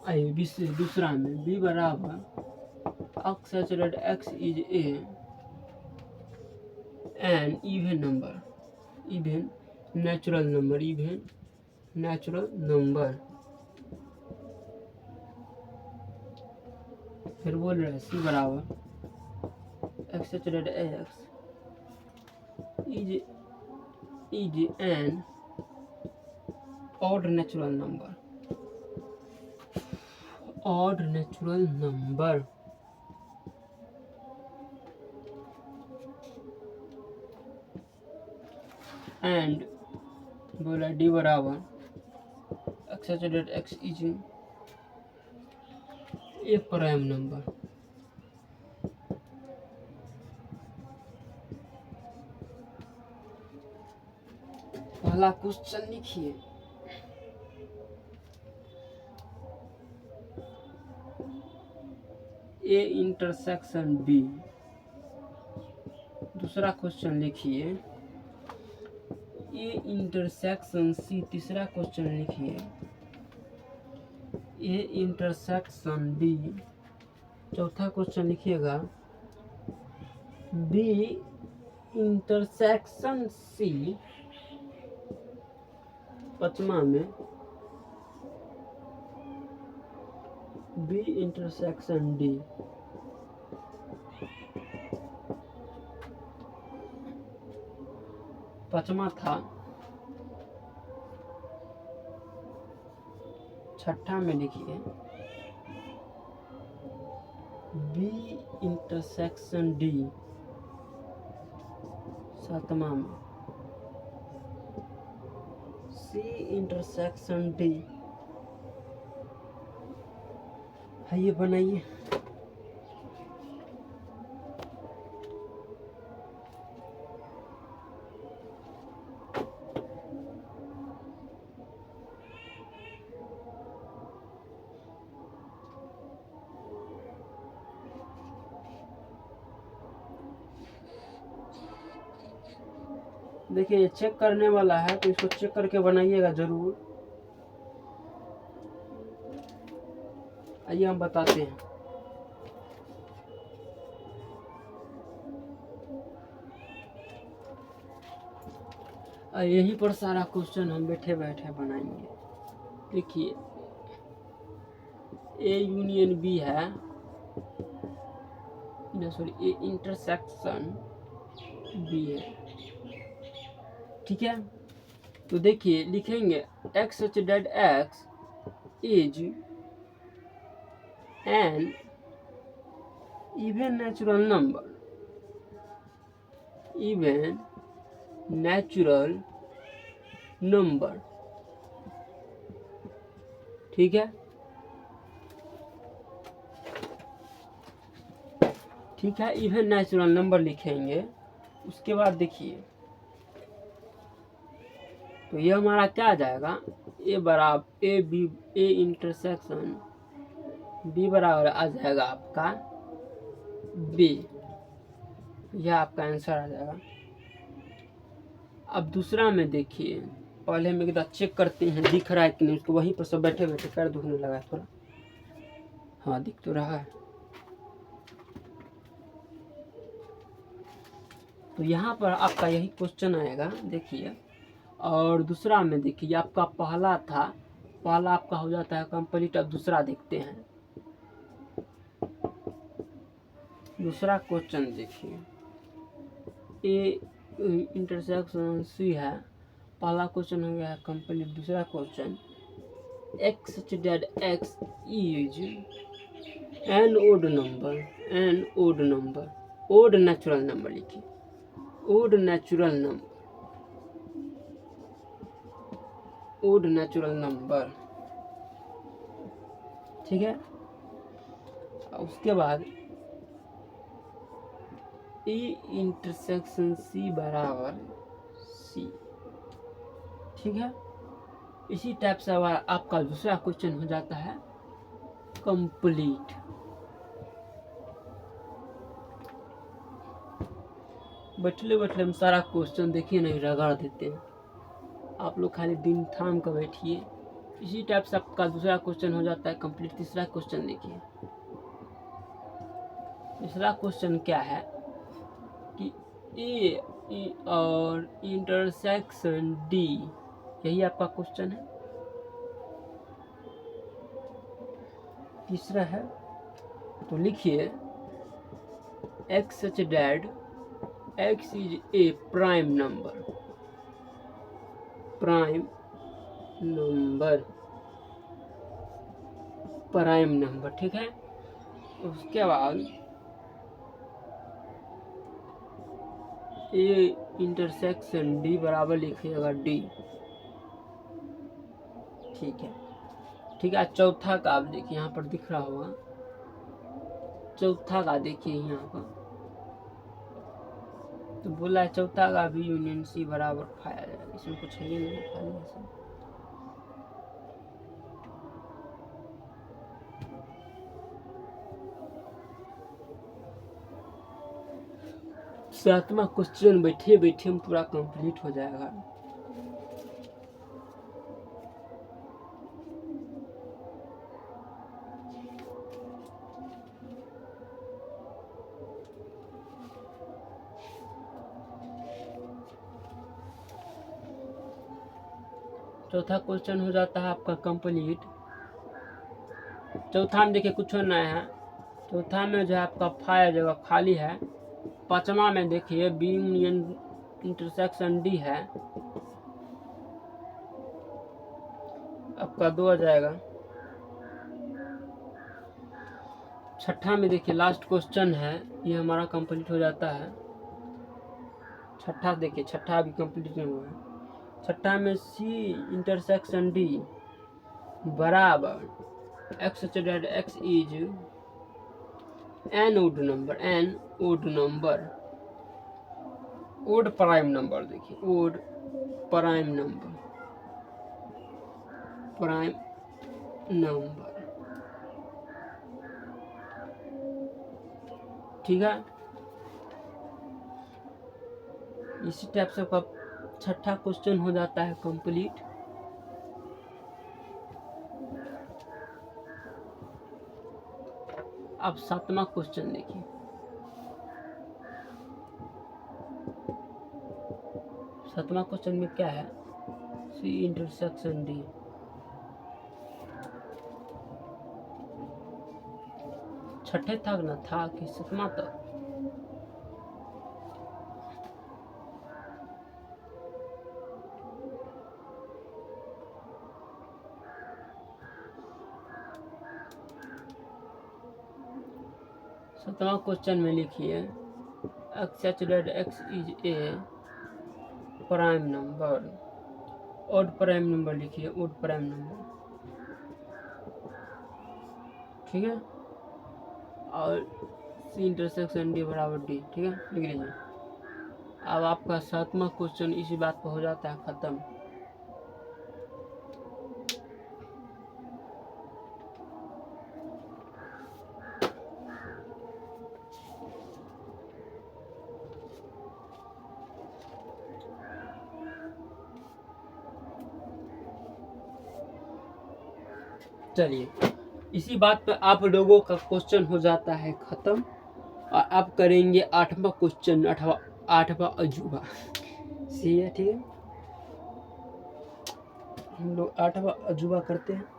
आइए दूसरा में b बराबर x is a an even natural number, फिर बोल रहे हैं c बराबर x is an odd natural number, and बोला d बराबर x is a prime number. पहला क्वेश्चन लिखिए, ए इंटरसेक्शन बी। दूसरा क्वेश्चन लिखिए, ए इंटरसेक्शन सी। तीसरा क्वेश्चन लिखिए, ए इंटरसेक्शन डी। चौथा क्वेश्चन लिखिएगा, बी इंटरसेक्शन सी। पांचवा में बी इंटरसेक्शन डी। पांचवा था। छठा में लिखिए, बी इंटरसेक्शन डी। सातवां में सी इंटरसेक्शन डी। आइए बनाइए। देखिए ये चेक करने वाला है तो इसको चेक करके बनाइएगा जरूर। आइए हम बताते हैं। यहीं पर सारा क्वेश्चन हम बैठे बैठे बनाएंगे। देखिए ए यूनियन बी है, सॉरी ए इंटरसेक्शन बी है, ठीक है। तो देखिए लिखेंगे x such that x is an even natural number, ठीक है। इवन नेचुरल नंबर लिखेंगे। उसके बाद देखिए तो ये हमारा क्या आ जाएगा, ए बराबर A B A intersection B बराबर आ जाएगा आपका बी, यह आपका आंसर आ जाएगा। अब दूसरा में देखिए, पहले हम एक बार चेक करते हैं दिख रहा है कि नहीं, उसको वहीं पर सब बैठे बैठे पैर दुखने लगा है थोड़ा। हाँ दिख तो रहा है। तो यहाँ पर आपका यही क्वेश्चन आएगा देखिए। और दूसरा में देखिए, आपका पहला था, पहला आपका हो जाता है कंप्लीट। अब दूसरा देखते हैं। दूसरा क्वेश्चन देखिए, ए इंटरसेक्शन सी है, पहला क्वेश्चन हो गया है कंप्लीट। दूसरा question X such that X is an odd number, an odd number, odd natural number लिखिए, odd natural number, odd natural number, ठीक है। उसके बाद ए इंटरसेक्शन सी बराबर सी, ठीक है। इसी टाइप से आपका दूसरा क्वेश्चन हो जाता है कंप्लीट। बैठले बैठले हम सारा क्वेश्चन देखिए नहीं रगड़ देते हैं, आप लोग खाली दिन थाम कर बैठिए। इसी टाइप से आपका दूसरा क्वेश्चन हो जाता है कंप्लीट। तीसरा क्वेश्चन देखिए, तीसरा क्वेश्चन क्या है कि ए और इंटरसेक्शन डी, यही आपका क्वेश्चन है। तीसरा है तो लिखिए X such dad x is a prime number, prime number, prime number, ठीक है। उसके बाद ए इंटरसेक्शन डी बराबर लिखिएगा डी, ठीक है, ठीक है। चौथा का आप देखिए यहाँ पर दिख रहा होगा, चौथा का देखिए यहाँ पर तो बोला है चौथा का भी यूनियन सी बराबर खाया जाएगा, इसमें कुछ है ही नहीं, खाली ऐसा। सातवां क्वेश्चन बैठे बैठे हम पूरा कंप्लीट हो जाएगा। चौथा क्वेश्चन हो जाता है आपका कंप्लीट। चौथा में देखिए कुछ नया है, चौथा में जो है आपका फाइव जगह खाली है। पांचवा में देखिए बी यूनियन इंटरसेक्शन डी है, आपका 2 आ जाएगा। छठा में देखिए लास्ट क्वेश्चन है, ये हमारा कंप्लीट हो जाता है। छठा देखिए, छठा अभी कंप्लीट नहीं हुआ है। छठा में सी इंटरसेक्शन डी बराबर X such that X is an odd number, an odd number, odd prime number, देखिए odd prime number, prime number, ठीक है। इसी टाइप से आपका छठा क्वेश्चन हो जाता है कंप्लीट। अब सातवां क्वेश्चन देखिए, सातवां क्वेश्चन में क्या है, सी इंटरसेक्शन डी, छठे तक ना था कि सातवां तक, सातवां क्वेश्चन में लिखिए X such that X is a prime number, odd prime number लिखिए, ओड प्राइम नंबर, ठीक है। और सी इंटरसेक्शन डी बराबर डी, ठीक है, लिख लीजिए। अब आपका सातवां क्वेश्चन इसी बात पर हो जाता है खत्म। चलिए इसी बात पे आप लोगों का क्वेश्चन हो जाता है खत्म और आप करेंगे 8वां क्वेश्चन, 8वां अजूबा। सही है, ठीक है, हम लोग 8वां अजूबा करते हैं।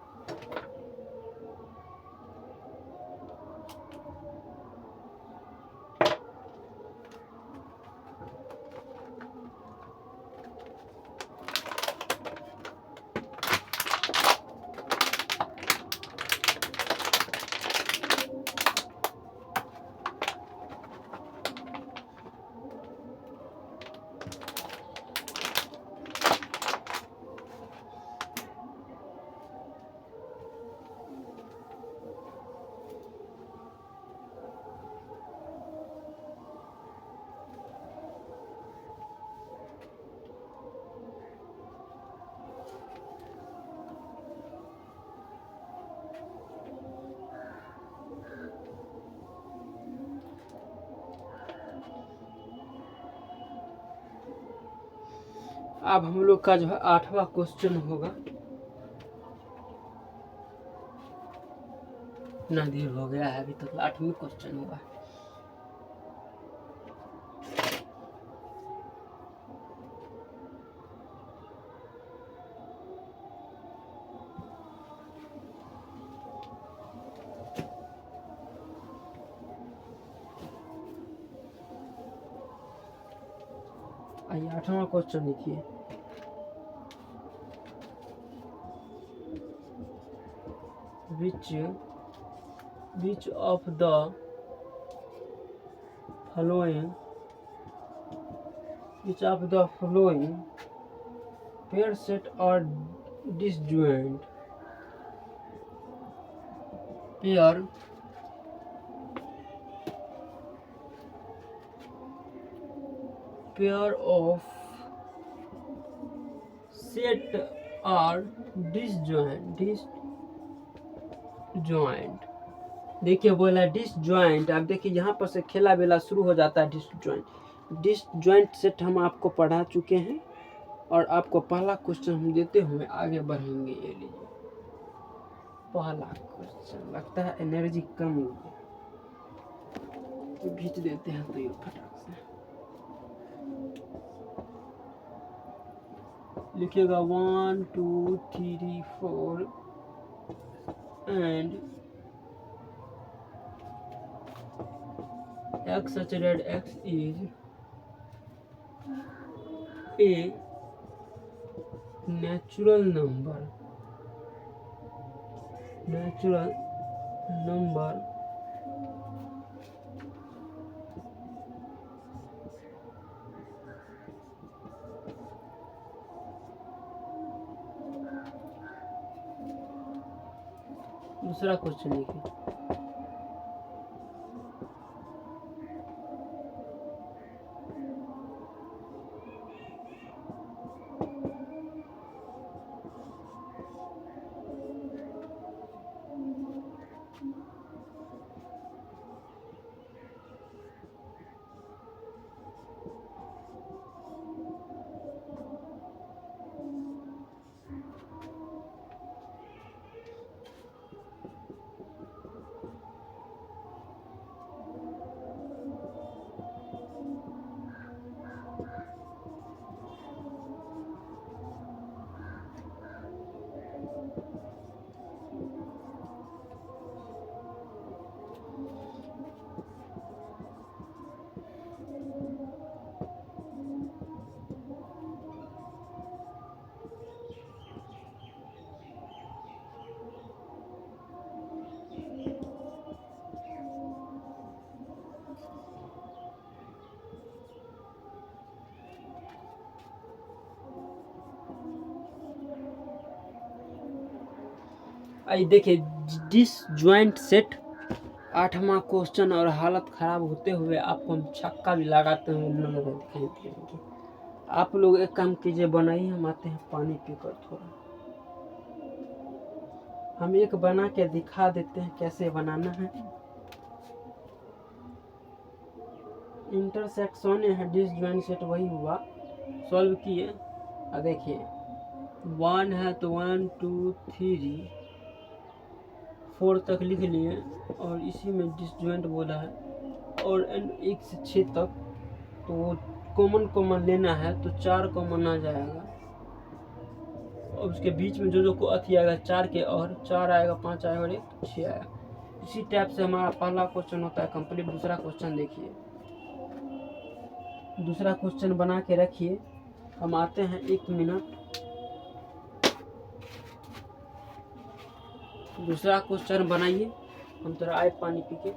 अब हम लोग का जो है 8वां क्वेश्चन होगा। इतना देर हो गया है, अभी तक 8वां क्वेश्चन होगा। आइए 8वां क्वेश्चन लिखिए। which of the following pair set are disjoint? pair of set are disjoint। देखिए बोला डिसजॉइंट। अब देखिए यहाँ पर से खेला बेला शुरू हो जाता है। डिसजॉइंट सेट हम आपको पढ़ा चुके हैं और आपको पहला क्वेश्चन हम देते हुए आगे बढ़ेंगे। ये लीजिए पहला क्वेश्चन। लगता है एनर्जी कम हो गई, तो खींच देते हैं तो ये फटाक से लिखिएगा 1 2 3 4 and x such that x is a natural number दूसरा क्वेश्चन लिखिए। आइए देखिए डिसजॉइंट सेट 8वां क्वेश्चन और हालत खराब होते हुए आपको हम छक्का भी लगाते हुए दिखाई देंगे। आप लोग एक काम कीजिए, बनाइए, हम आते हैं पानी पीकर थोड़ा। हम एक बना के दिखा देते हैं कैसे बनाना है। इंटरसेक्शन है डिसजॉइंट सेट वही हुआ, सॉल्व किए। देखिए 1 है तो 1 2 3 4 तक लिख लिए और इसी में डिसजॉइंट बोला है, और 1 से 6 तक तो कॉमन लेना है, तो 4 कॉमन आ जाएगा, और उसके बीच में जो को अथी आएगा 4 के, और 4 आएगा, 5 आएगा और 1 तो 6 आएगा। इसी टाइप से हमारा पहला क्वेश्चन होता है कंप्लीट। दूसरा क्वेश्चन देखिए, दूसरा क्वेश्चन बना के रखिए, हम आते हैं 1 मिनट। दूसरा क्वेश्चन बनाइए, हम थोड़ा आए पानी पी के।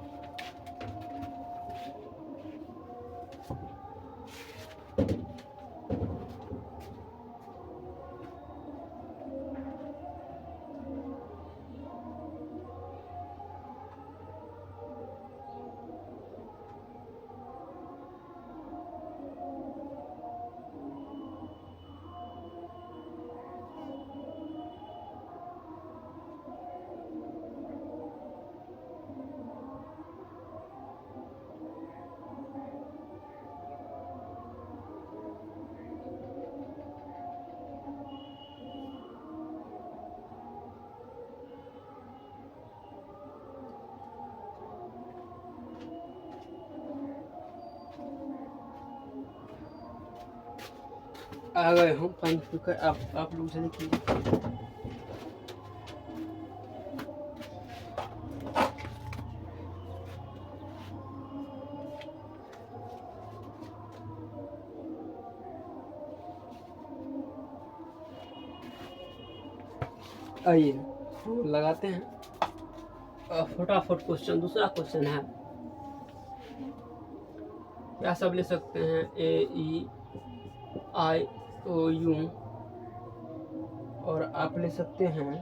आ गए हम पानी पीकर, आप लोग से लिखिए। आइए लगाते हैं फटाफट क्वेश्चन। दूसरा क्वेश्चन है, क्या सब ले सकते हैं, AEIOU, और आप ले सकते हैं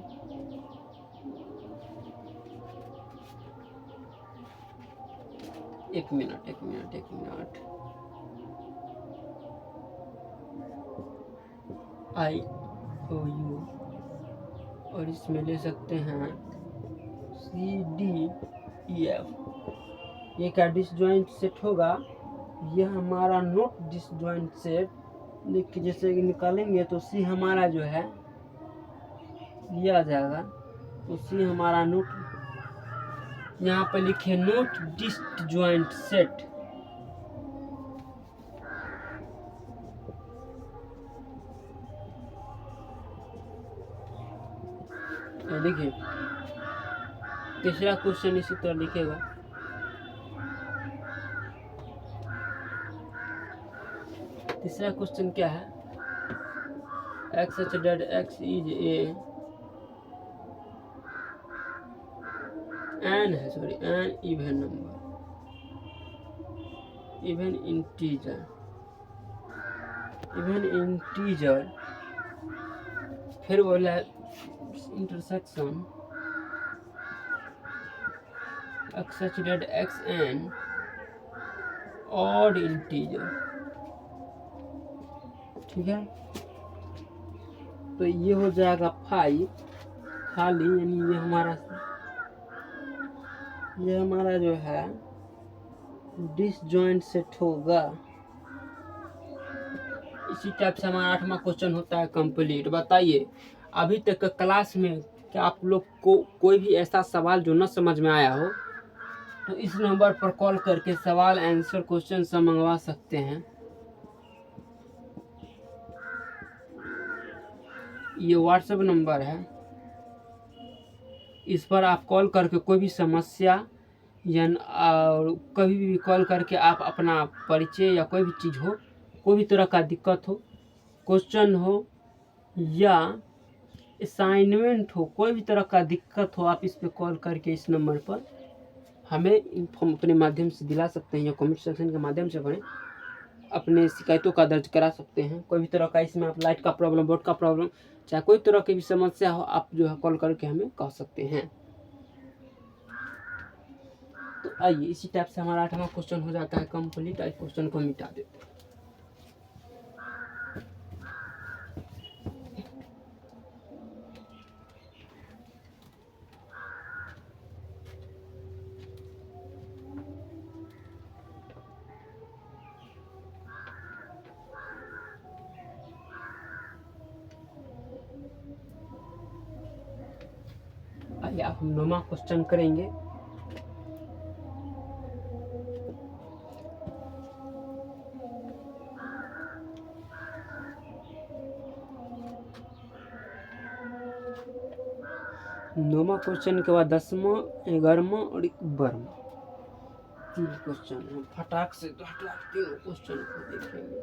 एक मिनट IOU, और इसमें ले सकते हैं CDEF। ये क्या डिसजॉइंट सेट होगा, यह हमारा नॉट डिसजॉइंट सेट लिख के जैसे निकालेंगे तो C हमारा जो है ये आ जाएगा, तो C हमारा नोट, यहाँ पर लिखे नोट डिसजॉइंट सेट। देखिए तीसरा क्वेश्चन इसी तरह लिखेगा, तीसरा क्वेश्चन क्या है, x such that x is an even number, even integer, फिर बोला intersection x such that x n odd integer। ठीक है, तो ये हो जाएगा 5 खाली, यानी ये हमारा जो है डिसजॉइंट सेट होगा। इसी टाइप से हमारा 8वां क्वेश्चन होता है कंप्लीट। बताइए अभी तक का क्लास में क्या आप लोग को कोई भी ऐसा सवाल जो न समझ में आया हो, तो इस नंबर पर कॉल करके सवाल आंसर क्वेश्चन सब मंगवा सकते हैं। ये व्हाट्सएप नंबर है, इस पर आप कॉल करके कोई भी समस्या या कभी भी कॉल करके आप अपना परिचय या कोई भी चीज़ हो, कोई भी तरह का दिक्कत हो, क्वेश्चन हो या असाइनमेंट हो, कोई भी तरह का दिक्कत हो, आप इस पे कॉल करके इस नंबर पर हमें इन्फॉर्म अपने माध्यम से दिला सकते हैं, या कमेंट सेक्शन के माध्यम से बने अपने शिकायतों का दर्ज करा सकते हैं। कोई भी तरह का इसमें आप लाइट का प्रॉब्लम, बोर्ड का प्रॉब्लम, चाहे कोई तरह की भी समस्या हो, आप जो है कॉल करके हमें कह सकते हैं। तो आइए इसी टाइप से हमारा 8वां क्वेश्चन हो जाता है कंप्लीट। आज क्वेश्चन को मिटा देते हैं। चलिए अब हम 9वां क्वेश्चन करेंगे। नौवां क्वेश्चन के बाद 10वां, 11वां और 12वां 3 क्वेश्चन हम फटाक से तीनों क्वेश्चन को देखेंगे।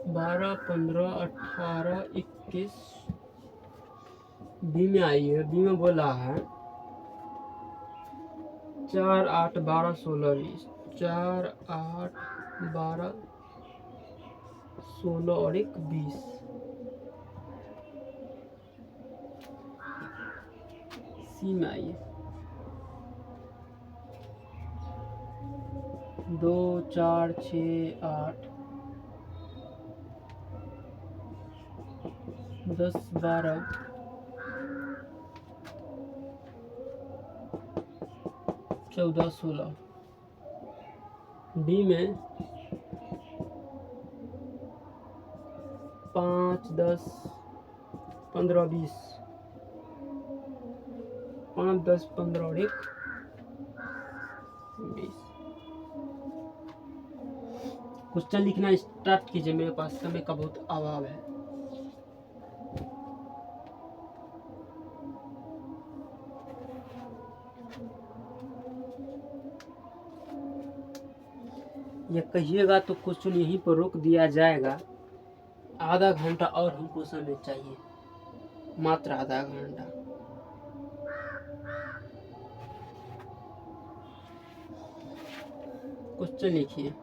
बारह, 15, 18, 21 बी में आई है। बी में बोला है 4, 8, 12, 16, 20। 4, 8, 12, 16 और 1 20। सी में आई है 2, 4, 6, 8, 10, 12, 14, 16। डी में 5, 10, 15, 20। 5, 10, 15 और 1 20। क्वेश्चन लिखना स्टार्ट कीजिए, मेरे पास समय का बहुत अभाव है। ये कहिएगा तो क्वेश्चन यहीं पर रोक दिया जाएगा। आधा घंटा और हमको समय चाहिए, मात्र आधा घंटा। क्वेश्चन लिखिए।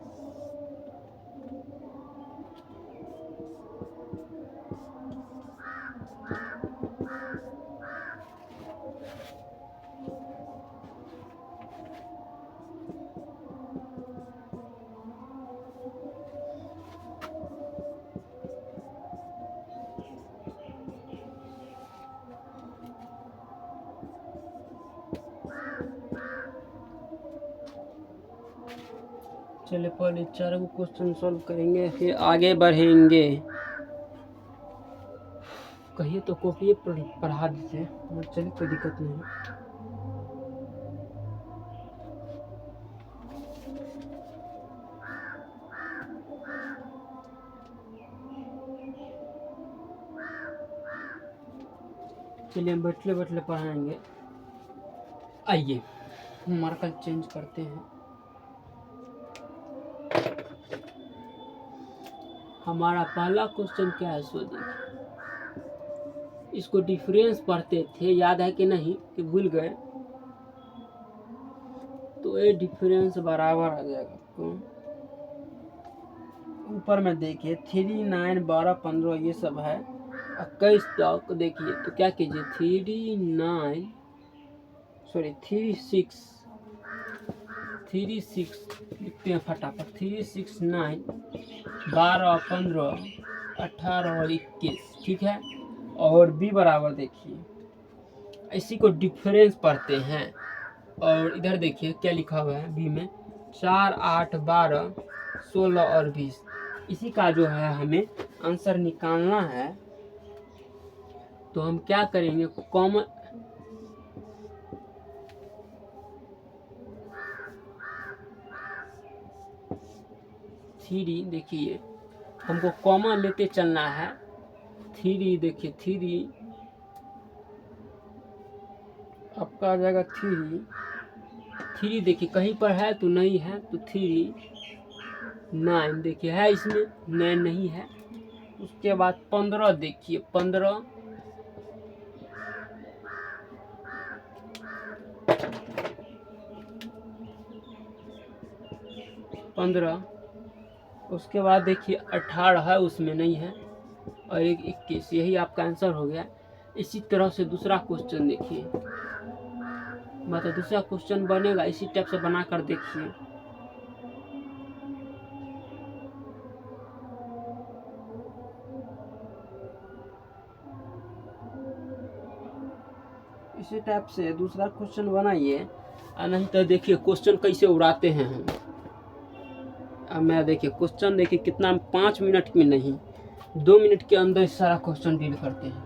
चलिए पहले 4 को क्वेश्चन सॉल्व करेंगे, फिर आगे बढ़ेंगे। कहिए तो कॉपी पढ़ा दीजिए, चलिए कोई दिक्कत नहीं। चलिए हम बैठले बैठले पढ़ाएंगे। आइए मार्कर चेंज करते हैं। हमारा पहला क्वेश्चन क्या है सो देखिए। इसको डिफरेंस पढ़ते थे, याद है कि नहीं कि भूल गए? तो ये डिफरेंस बराबर आ जाएगा कौन? ऊपर में देखिए 3, 9, 12, 15 ये सब है। 21 तक देखिए तो क्या कीजिए 36 लिखते हैं फटाफट। 3, 6, 9, 12, 15, 18 और 21, ठीक है। और बी बराबर देखिए, इसी को डिफरेंस पढ़ते हैं। और इधर देखिए क्या लिखा हुआ है बी में 4, 8, 12, 16 और 20। इसी का जो है हमें आंसर निकालना है। तो हम क्या करेंगे, कॉमन थ्री देखिए, हमको कॉमन लेते चलना है। 3 देखिए 3 आपका आ जाएगा 3 देखिए कहीं पर है तो नहीं है, तो 3, 9 देखिए है, इसमें 9 नहीं है। उसके बाद 15 देखिए 15, उसके बाद देखिए 18 है, उसमें नहीं है। और एक 21, यही आपका आंसर हो गया। इसी तरह से दूसरा क्वेश्चन देखिए, मतलब दूसरा क्वेश्चन बनेगा इसी टाइप से बना कर देखिए। इसी टाइप से दूसरा क्वेश्चन बनाइए, और नहीं तो देखिए क्वेश्चन कैसे उड़ाते हैं हम। अब मैं देखिए क्वेश्चन देखिए कितना, 5 मिनट में नहीं 2 मिनट के अंदर सारा क्वेश्चन डील करते हैं।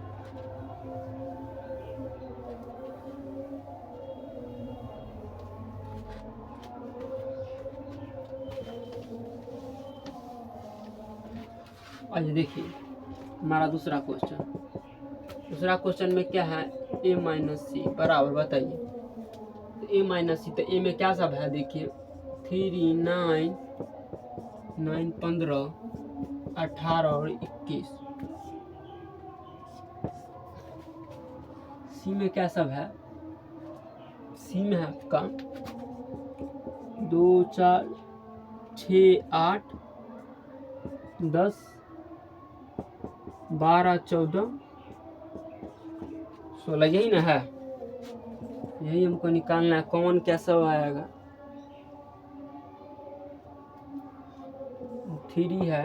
आइए देखिए हमारा दूसरा क्वेश्चन में क्या है, a माइनस सी बराबर, बताइए तो a माइनस सी, तो a में क्या सब है देखिए, 3 9 9 15 18 और 21। सी में क्या सब है, सी में है आपका 2 4 6 8 10 12 14 16, यही ना है, यही हमको निकालना है। कॉमन क्या सब आएगा, 3 है,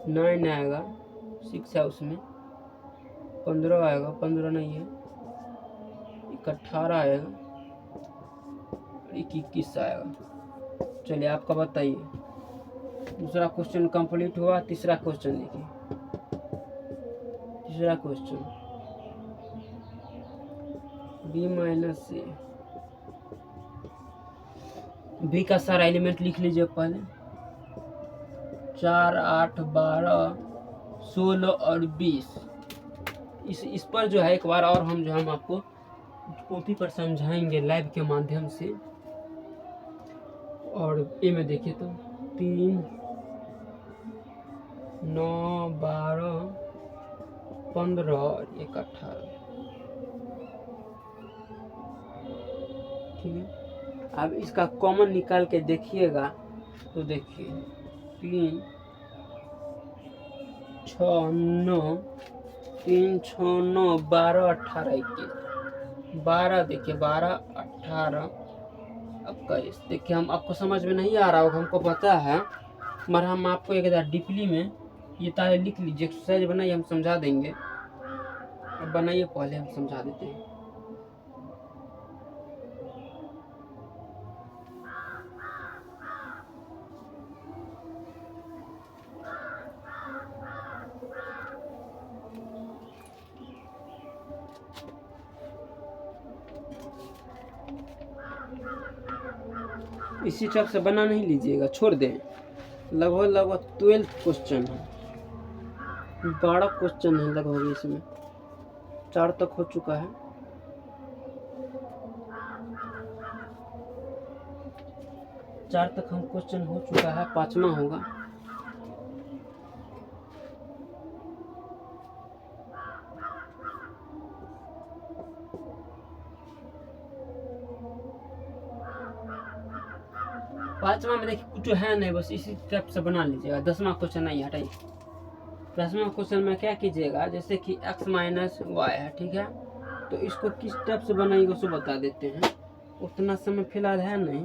9 आएगा, 6 है उसमें, 15 आएगा, 15 नहीं है, 18 आएगा, 21 आएगा। चलिए आपका बताइए, दूसरा क्वेश्चन कंप्लीट हुआ। तीसरा क्वेश्चन देखिए, तीसरा क्वेश्चन b माइनस सी, b का सारा एलिमेंट लिख लीजिए पहले, 4 8 12 16 और 20। इस पर जो है एक बार और हम आपको कॉपी पर समझाएंगे लाइव के माध्यम से। और ए में देखिए तो 3 9 12 15 और 1 18, ठीक है। अब इसका कॉमन निकाल के देखिएगा तो देखिए 3 6 9 3 6 9 12 18 21, 12 देखिए 12 18 21। देखिए हम आपको समझ में नहीं आ रहा होगा, हमको पता है, मगर हम आपको एक डीपली में ये तारे लिख लीजिए, एक्सरसाइज बनाइए, हम समझा देंगे। अब बनाइए पहले, हम समझा देते हैं। इसी टाइप से बना नहीं लीजिएगा, छोड़ दें। लगभग 12 क्वेश्चन है, 12 क्वेश्चन है लगभग, इसमें 4 तक हो चुका है। चार तक हम क्वेश्चन हो चुका है, 5वां होगा। पांचवा में देखिए कुछ है नहीं, बस इसी टाइप से बना लीजिएगा। 10वां क्वेश्चन नहीं, हटाइए। 10वां क्वेश्चन में क्या कीजिएगा, जैसे कि x माइनस वाई है, ठीक है, तो इसको किस टाइप से बनाएंगे उसको बता देते हैं। उतना समय फिलहाल है नहीं,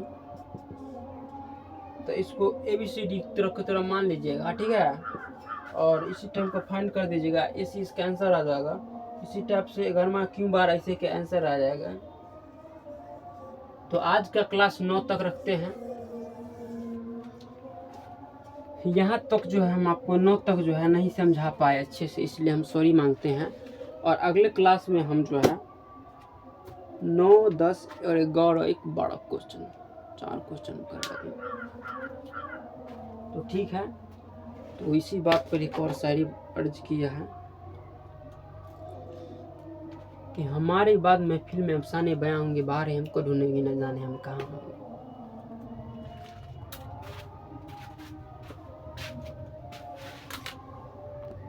तो इसको ABCD तरह की तरह मान लीजिएगा, ठीक है, और इसी टाइप को फाइंड कर दीजिएगा, इसी इसका आंसर आ जाएगा। इसी टाइप से 11वां क्यों बार ऐसे के आंसर आ जाएगा। तो आज का क्लास 9 तक रखते हैं। यहाँ तक जो है हम आपको 9 तक जो है नहीं समझा पाए अच्छे से, इसलिए हम सॉरी मांगते हैं। और अगले क्लास में हम जो है 9 10 और 11 एक बड़ा क्वेश्चन, 4 क्वेश्चन कर देंगे। तो ठीक है, तो इसी बात पर एक और शायरी अर्ज किया है कि हमारे बाद महफिल में अफसाने बयां होंगे, बाहर हमको ढूंढेंगे न जाने हम कहाँ होंगे।